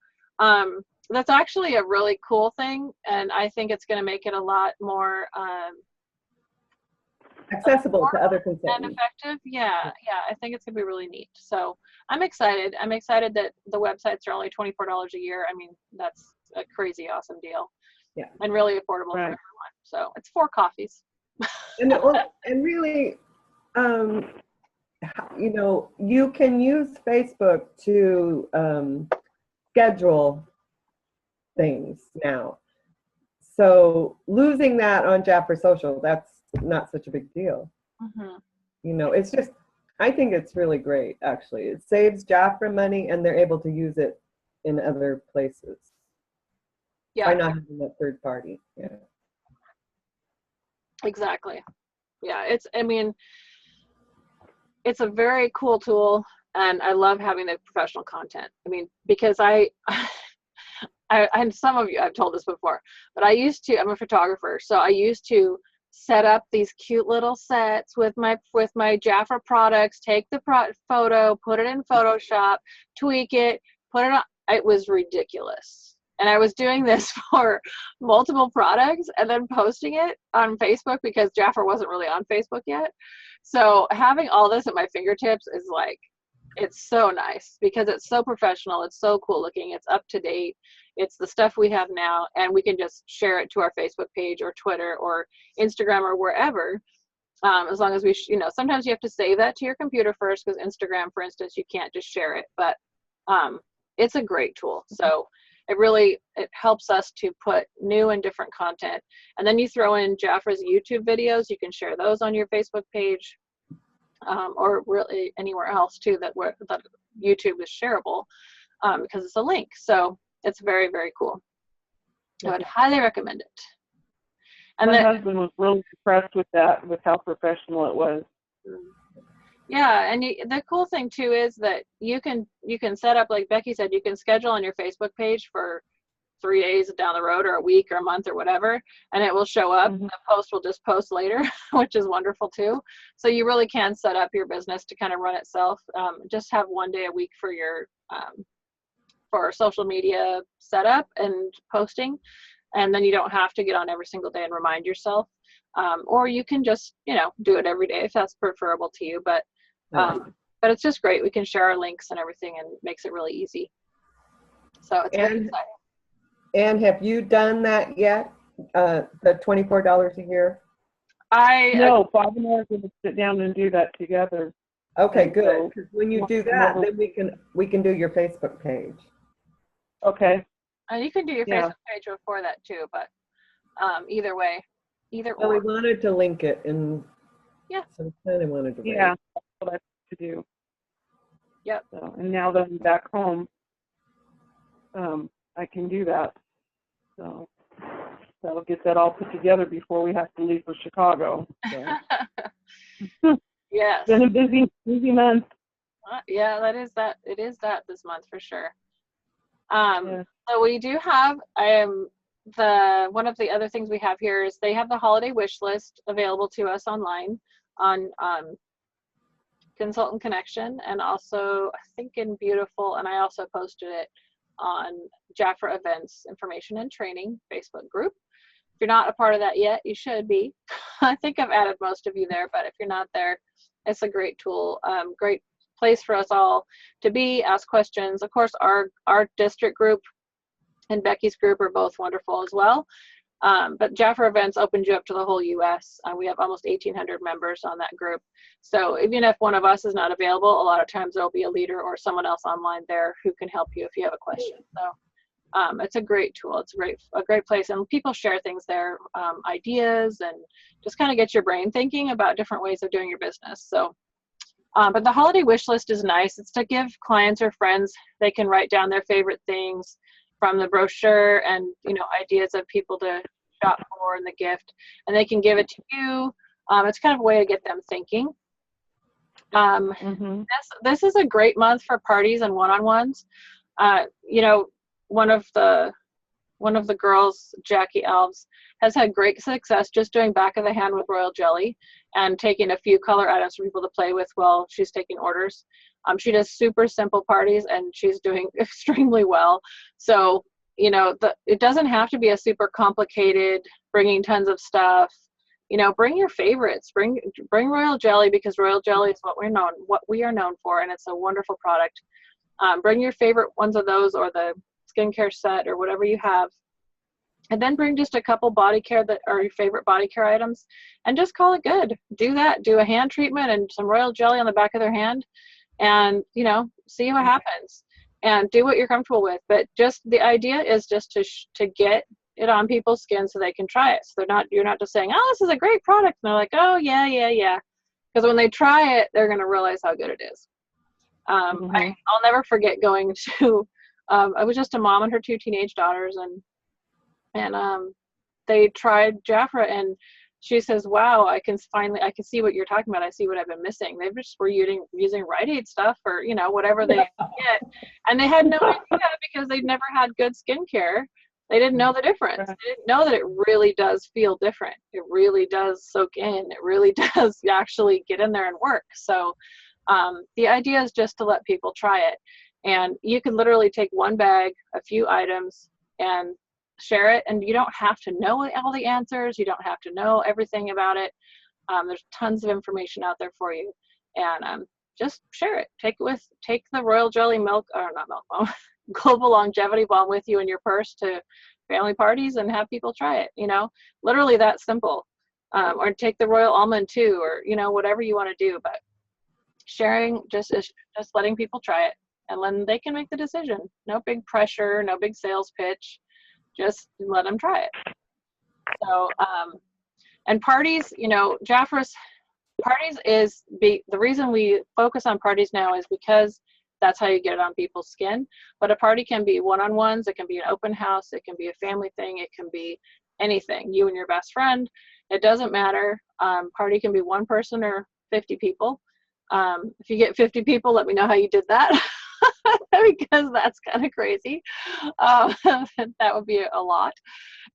that's actually a really cool thing, and I think it's going to make it a lot more accessible to other consumers and effective. Yeah, I think it's going to be really neat. So I'm excited. I'm excited that the websites are only $24 a year. I mean, that's a crazy awesome deal. Yeah, and really affordable for everyone. So it's 4 coffees. and really, you can use Facebook to schedule things now. So losing that on Jafra Social, that's not such a big deal. Mm-hmm. It's just, I think it's really great, actually. It saves Jafra money, and they're able to use it in other places. Yeah. By not having that third party. Yeah. Exactly. Yeah, it's a very cool tool, and I love having the professional content. I mean, because and some of you, I've told this before, but I'm a photographer, so I used to set up these cute little sets with my Jafra products, take the photo, put it in Photoshop, tweak it, put it on. It was ridiculous. And I was doing this for multiple products and then posting it on Facebook because Jafra wasn't really on Facebook yet. So having all this at my fingertips is like, it's so nice because it's so professional. It's so cool looking. It's up to date. It's the stuff we have now, and we can just share it to our Facebook page or Twitter or Instagram or wherever. As long as we, sometimes you have to save that to your computer first because Instagram, for instance, you can't just share it, but it's a great tool. So it helps us to put new and different content. And then you throw in Jafra's YouTube videos. You can share those on your Facebook page or really anywhere else too that YouTube is shareable because it's a link. So it's very, very cool. I would highly recommend it. And my husband was really impressed with that, with how professional it was. Yeah, and the cool thing too is that you can set up, like Becky said, you can schedule on your Facebook page for 3 days down the road or a week or a month or whatever, and it will show up. The post will just post later, which is wonderful too. So you really can set up your business to kind of run itself. Just have 1 day a week for your for social media setup and posting, and then you don't have to get on every single day and remind yourself. Or you can just do it every day if that's preferable to you. But it's just great. We can share our links and everything, and it makes it really easy. So it's very exciting. And have you done that yet? The $24 a year? No, Bob and I are going to sit down and do that together. Okay, good. Because when you do that, then we can do your Facebook page. Okay. You can do your Facebook page before that too, but either way, either Well, or. we wanted to link it, and so we kind of wanted to. Yeah, that's what I have to do. Yep. So, and now that I'm back home, I can do that. So that'll get that all put together before we have to leave for Chicago. So. Yes. It's been a busy month. Yeah, it is that this month for sure. So we do have one of the other things we have here is they have the holiday wish list available to us online on Consultant Connection, and also I think in Beautiful, and I also posted it on Jafra Events Information and Training Facebook group. If you're not a part of that yet, you should be. I think I've added most of you there, but if you're not there, it's a great tool, great place for us all to be, ask questions. Of course, our district group and Becky's group are both wonderful as well. But Jafra Events opens you up to the whole U.S. We have almost 1,800 members on that group. So even if one of us is not available, a lot of times there'll be a leader or someone else online there who can help you if you have a question. So it's a great tool. It's a great place, and people share things there, ideas, and just kind of get your brain thinking about different ways of doing your business. So, but the holiday wish list is nice. It's to give clients or friends, they can write down their favorite things from the brochure and ideas of people to shop for and the gift, and they can give it to you. It's kind of a way to get them thinking. This is a great month for parties and one-on-ones. One of the girls, Jackie Alves, has had great success just doing back of the hand with royal jelly and taking a few color items for people to play with while she's taking orders. She does super simple parties, and she's doing extremely well. So, it doesn't have to be a super complicated, bringing tons of stuff. Bring your favorites. Bring royal jelly, because royal jelly is what we are known for, and it's a wonderful product. Bring your favorite ones of those, or the skincare set, or whatever you have. And then bring just a couple body care that are your favorite body care items, and just call it good. Do that. Do a hand treatment and some royal jelly on the back of their hand, and see what happens, and do what you're comfortable with. But just the idea is just to get it on people's skin so they can try it. So you're not just saying, oh, this is a great product, and they're like, oh yeah, because when they try it, they're going to realize how good it is. I'll never forget going to I was just a mom and her 2 teenage daughters, and they tried Jafra, and she says, wow, I can see what you're talking about. I see what I've been missing. They just were using Rite Aid stuff, or, whatever they get. And they had no idea, because they'd never had good skincare. They didn't know the difference. They didn't know that it really does feel different. It really does soak in. It really does actually get in there and work. So the idea is just to let people try it. And you can literally take one bag, a few items, and share it. And you don't have to know all the answers. You don't have to know everything about it. There's tons of information out there for you. And just share it. Take the Royal Jelly milk, or not milk balm, Global Longevity Balm with you in your purse to family parties and have people try it, literally that simple. Or take the Royal Almond too, or, whatever you want to do, but sharing just letting people try it, and then they can make the decision. No big pressure, no big sales pitch, just let them try it. So, and parties, Jafra's parties is the reason we focus on parties now is because that's how you get it on people's skin. But a party can be one-on-ones, it can be an open house, it can be a family thing, it can be anything, you and your best friend, it doesn't matter. Party can be one person or 50 people. If you get 50 people, let me know how you did that. Because that's kind of crazy. That would be a lot.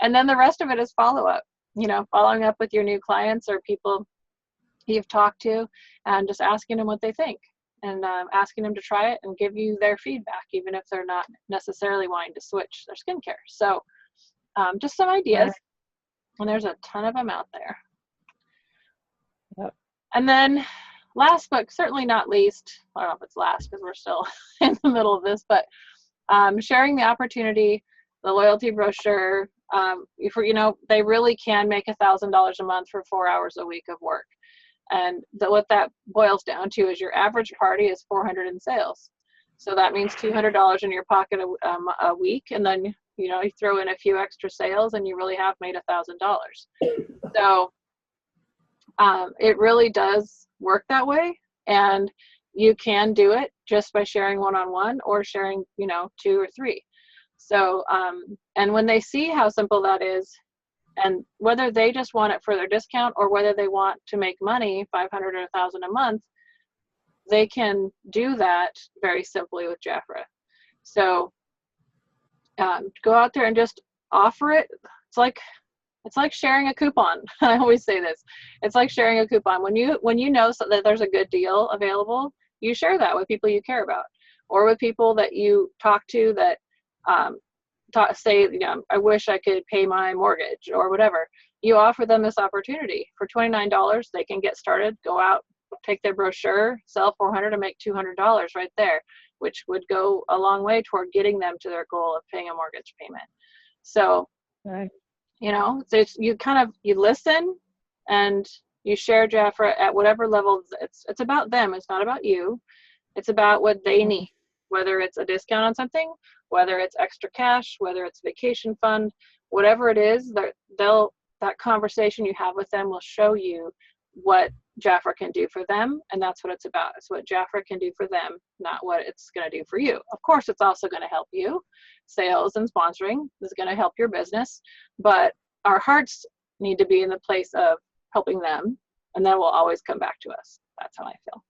And then the rest of it is follow-up, following up with your new clients or people you've talked to, and just asking them what they think, and asking them to try it and give you their feedback, even if they're not necessarily wanting to switch their skincare. So just some ideas, and there's a ton of them out there. Yep. And then last but certainly not least, I don't know if it's last because we're still in the middle of this, but sharing the opportunity, the loyalty brochure. They really can make $1,000 a month for 4 hours a week of work. And what that boils down to is your average party is $400 in sales. So that means $200 in your pocket a week. And then, you throw in a few extra sales and you really have made $1,000. So it really does work that way. And you can do it just by sharing one-on-one or sharing, 2 or 3. So, and when they see how simple that is, and whether they just want it for their discount or whether they want to make money, 500 or 1,000 a month, they can do that very simply with Jafra. So go out there and just offer it. It's like sharing a coupon. I always say this. It's like sharing a coupon. When you know that there's a good deal available, you share that with people you care about, or with people that you talk to that say, I wish I could pay my mortgage or whatever. You offer them this opportunity. For $29, they can get started, go out, take their brochure, sell 400 and make $200 right there, which would go a long way toward getting them to their goal of paying a mortgage payment. So, right. You listen and you share Jafra at whatever level. It's about them. It's not about you. It's about what they need, whether it's a discount on something, whether it's extra cash, whether it's vacation fund, whatever it is, that conversation you have with them will show you what Jafra can do for them, and that's what it's about. It's what Jafra can do for them, not what it's going to do for you. Of course, it's also going to help you. Sales and sponsoring is going to help your business, but our hearts need to be in the place of helping them, and then we'll always come back to us. That's how I feel.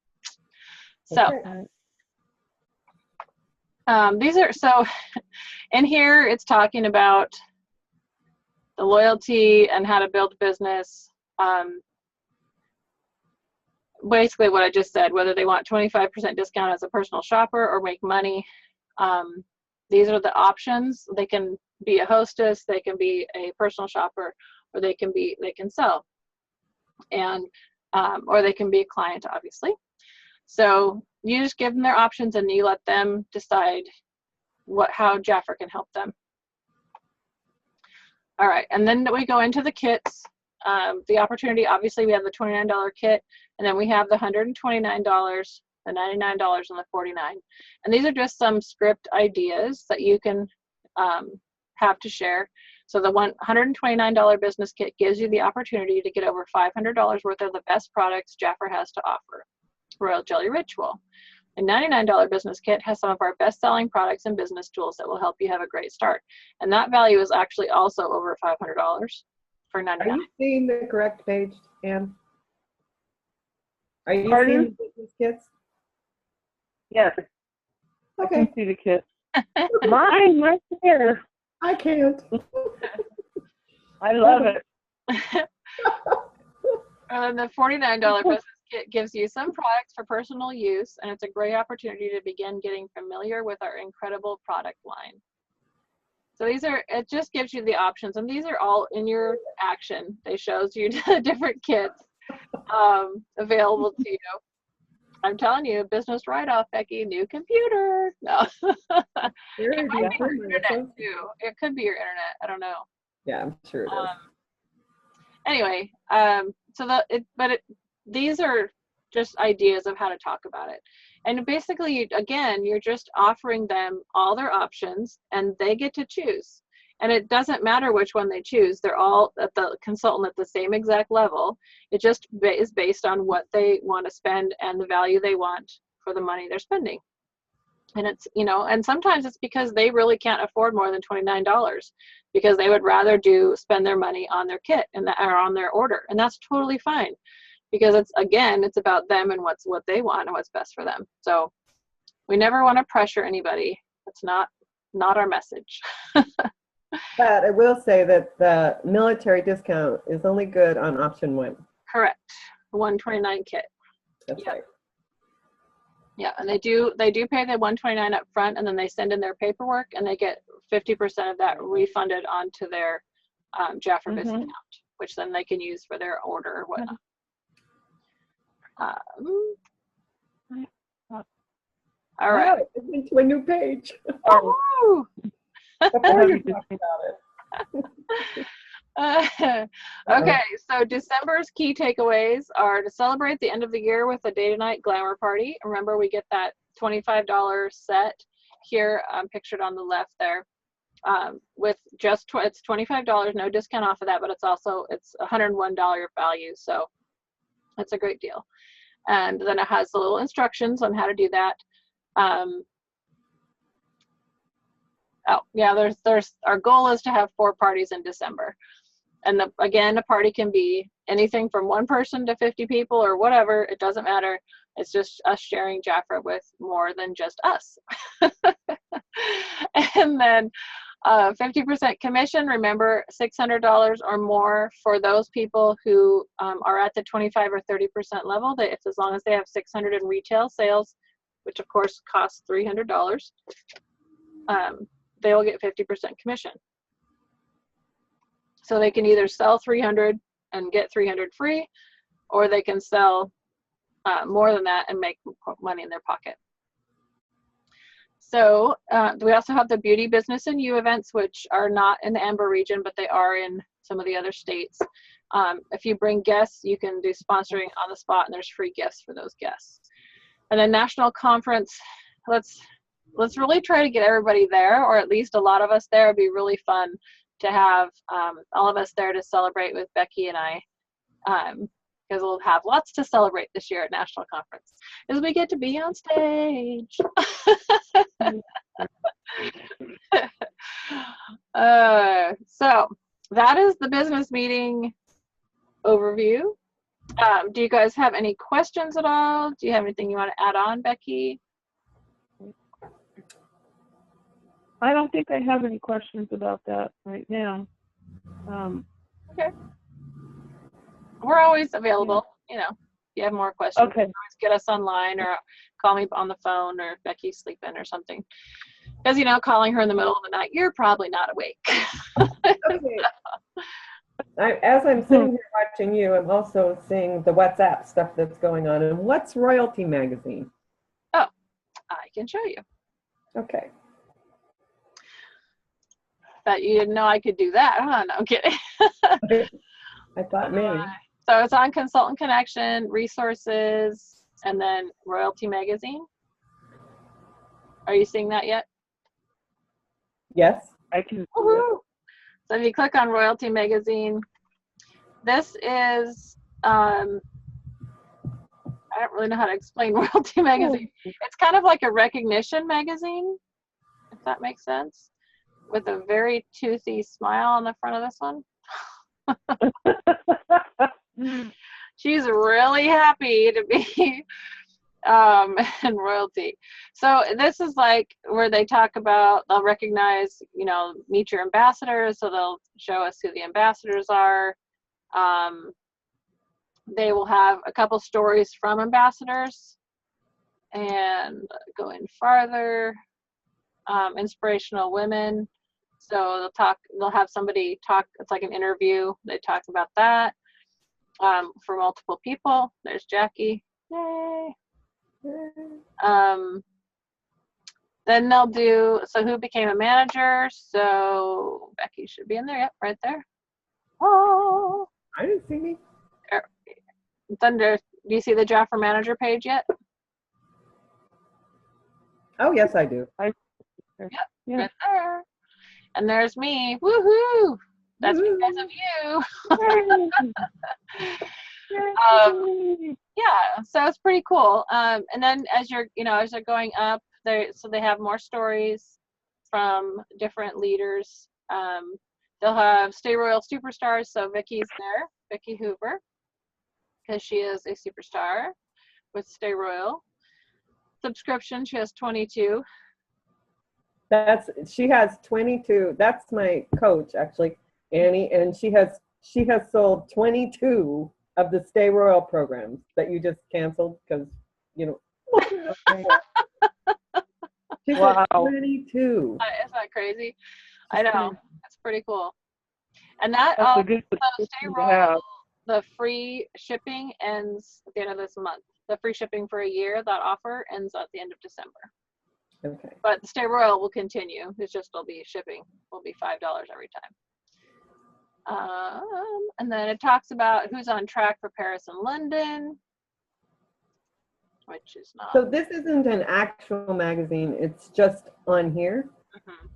So. So in here, it's talking about the loyalty and how to build a business. Basically what I just said, whether they want 25% discount as a personal shopper or make money. These are the options. They can be a hostess, they can be a personal shopper, or they can sell, and or they can be a client, obviously. So you just give them their options and you let them decide how Jafra can help them. All right, and then we go into the kits. The opportunity, obviously we have the $29 kit, and then we have the $129, the $99, and the $49. And these are just some script ideas that you can have to share. So the $129 business kit gives you the opportunity to get over $500 worth of the best products Jafra has to offer. Royal Jelly Ritual. A $99 business kit has some of our best-selling products and business tools that will help you have a great start. And that value is actually also over $500 for $99. Are you seeing the correct page, Anne? Are you Pardon? seeing the business kits? Yes. I Okay. can see the kit. Mine right there. I can't. I love it. And then the $49 business kit gives you some products for personal use, and it's a great opportunity to begin getting familiar with our incredible product line. So it just gives you the options, and these are all in your action. They shows you the different kits available to you. I'm telling you, business write-off, Becky, new computer. No. It might be your internet too. It could be your internet. I don't know. Yeah, I'm sure it is. Anyway, these are just ideas of how to talk about it. And basically, again, you're just offering them all their options, and they get to choose. And it doesn't matter which one they choose. They're all at the consultant at the same exact level. It just is based on what they want to spend and the value they want for the money they're spending. And it's, and sometimes it's because they really can't afford more than $29 because they would rather spend their money on their kit or on their order. And that's totally fine because it's about them and what they want and what's best for them. So we never want to pressure anybody. It's not our message. But I will say that the military discount is only good on option 1. Correct. The 129 kit. That's right. Yeah, and they do pay the $129 up front, and then they send in their paperwork, and they get 50% of that refunded onto their Jafra Business account, which then they can use for their order or whatnot. All right. Wow, it's into a new page. Oh. Before you talk about it. Okay, so December's key takeaways are to celebrate the end of the year with a day to night glamour party. Remember, we get that $25 set here pictured on the left there with just it's $25, no discount off of that, but it's $101 value, so it's a great deal. And then it has the little instructions on how to do that. There's our goal is to have 4 parties in December. And again, a party can be anything from 1 person to 50 people or whatever. It doesn't matter. It's just us sharing Jafra with more than just us. And then 50% commission. Remember, $600 or more for those people who are at the 25 or 30% level. It's as long as they have 600 in retail sales, which of course costs $300. They will get 50% commission. So they can either sell 300 and get 300 free, or they can sell more than that and make money in their pocket. So we also have the Beauty Business and You events, which are not in the Amber region, but they are in some of the other states. If you bring guests, you can do sponsoring on the spot, and there's free gifts for those guests. And then National Conference, let's really try to get everybody there, or at least a lot of us there. It'd be really fun to have all of us there to celebrate with Becky and I, because we'll have lots to celebrate this year at National Conference, as we get to be on stage. So that is the business meeting overview. Do you guys have any questions at all? Do you have anything you want to add on, Becky? I don't think I have any questions about that right now. Okay. We're always available, if you have more questions. Okay. You can always get us online or call me on the phone, or if Becky's sleeping or something. Because, calling her in the middle of the night, you're probably not awake. Okay. As I'm sitting here watching you, I'm also seeing the WhatsApp stuff that's going on. And what's Royalty Magazine? Oh, I can show you. Okay. But you didn't know I could do that, huh? No, I'm kidding. I thought maybe. So it's on Consultant Connection, Resources, and then Royalty Magazine. Are you seeing that yet? Yes. I can. Woohoo! So if you click on Royalty Magazine, this is, I don't really know how to explain Royalty Magazine. It's kind of like a recognition magazine, if that makes sense, with a very toothy smile on the front of this one. She's really happy to be and royalty. So this is like where they talk about, they'll recognize, meet your ambassadors. So they'll show us who the ambassadors are. They will have a couple stories from ambassadors, and going farther, inspirational women. So they'll have somebody talk, it's like an interview. They talk about that for multiple people. There's Jackie. Yay. Then they'll do, so who became a manager? So Becky should be in there. Yep, right there. Oh. I didn't see me. It's under, do you see the draft for manager page yet? Oh, yes, I do. Yep, right there. And there's me. Woohoo! That's because of you. Yeah, so it's pretty cool. And then as you're going up, they have more stories from different leaders. They'll have Stay Royal Superstars. So Vicky's there, Vicky Hoover, because she is a superstar with Stay Royal. Subscription, she has 22. She has 22. That's my coach, actually, Annie, and she has sold 22 of the Stay Royal programs that you just canceled because, She's wow. 22. Isn't that crazy? I know. That's pretty cool. And that That's a good Stay Royal, the free shipping ends at the end of this month. The free shipping for a year, that offer ends at the end of December. Okay. But the Stay Royal will continue. It's just shipping will be $5 every time. And then it talks about who's on track for Paris and London, which is not. So this isn't an actual magazine. It's just on here. Mm-hmm.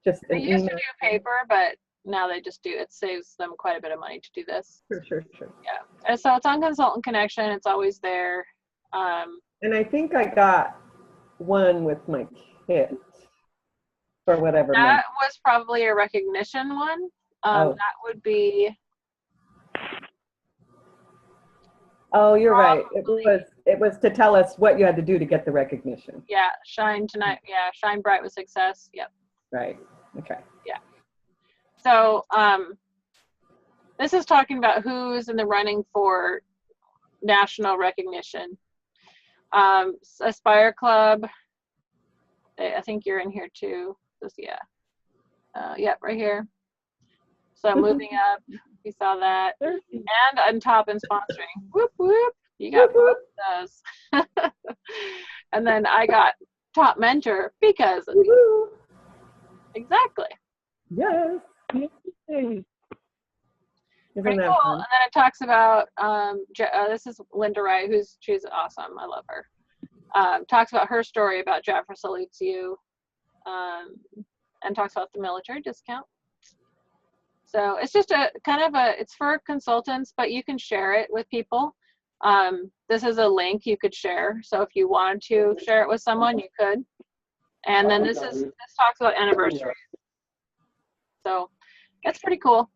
Just They an used to email. do paper, but now they just do. It saves them quite a bit of money to do this. Sure. Yeah. And so it's on Consultant Connection. It's always there. And I think I got one with my kit for whatever. That was probably a recognition one. That would be. Oh, you're right. It was to tell us what you had to do to get the recognition. Yeah, Shine Tonight. Yeah, Shine Bright with Success. Yep. Right. Okay. Yeah. So this is talking about who's in the running for national recognition. Aspire Club. I think you're in here too. Yep, right here. So moving up, you saw that. And on top and sponsoring. Whoop, whoop. You got both of those. And then I got top mentor because of you. Exactly. Yes. Pretty cool. And then it talks about, this is Linda Wright, she's awesome. I love her. Talks about her story about Jafra Salutes You, and talks about the military discount. So it's just it's for consultants, but you can share it with people. This is a link you could share. So if you wanted to share it with someone, you could. And then this talks about anniversaries. So that's pretty cool.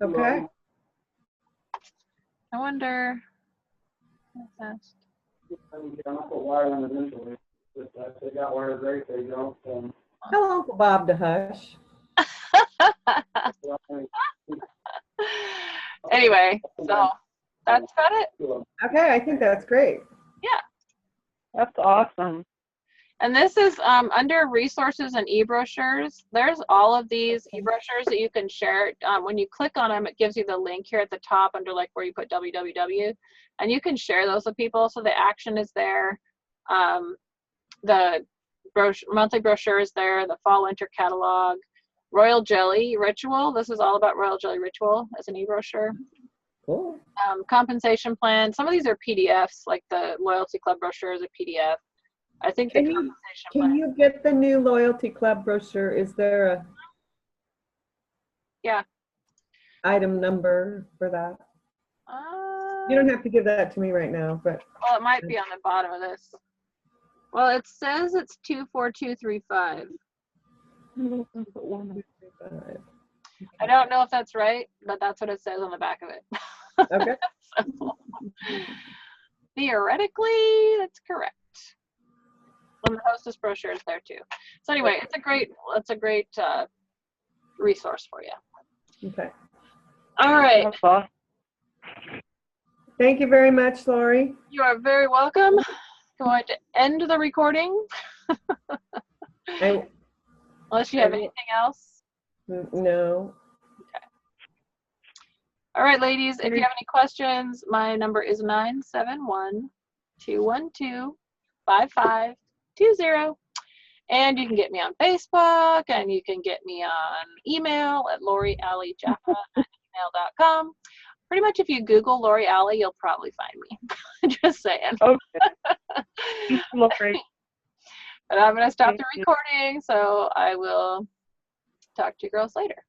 Okay. I wonder. Tell Uncle Bob to hush. Anyway, so that's about it. Okay, I think that's great. Yeah. That's awesome. And this is under resources and e-brochures. There's all of these e-brochures that you can share. When you click on them, it gives you the link here at the top under like where you put www, and you can share those with people. So the action is there. The monthly brochure is there. The fall winter catalog. Royal Jelly Ritual. This is all about Royal Jelly Ritual as an e-brochure. Cool. Compensation plan. Some of these are PDFs, like the Loyalty Club brochure is a PDF. I think the compensation plan. Can you get the new Loyalty Club brochure? Is there a item number for that? You don't have to give that to me right now, but. Well, it might be on the bottom of this. Well, it says it's 24235. I don't know if that's right, but that's what it says on the back of it. Okay. theoretically, that's correct. And the hostess brochure is there too. So anyway, it's a great resource for you. Okay. All right. That's awesome. Thank you very much, Lori. You are very welcome. Going to end the recording. I, Unless you have anything else. no. Okay. All right, ladies, if you have any questions, my number is 971-212-5520. And you can get me on Facebook, and you can get me on email at loriallijaffa@gmail.com. Pretty much if you Google Lori Alley, you'll probably find me. Just saying. Okay. Thanks, Lori. But I'm going to stop Thank the you. recording, so I will talk to you girls later.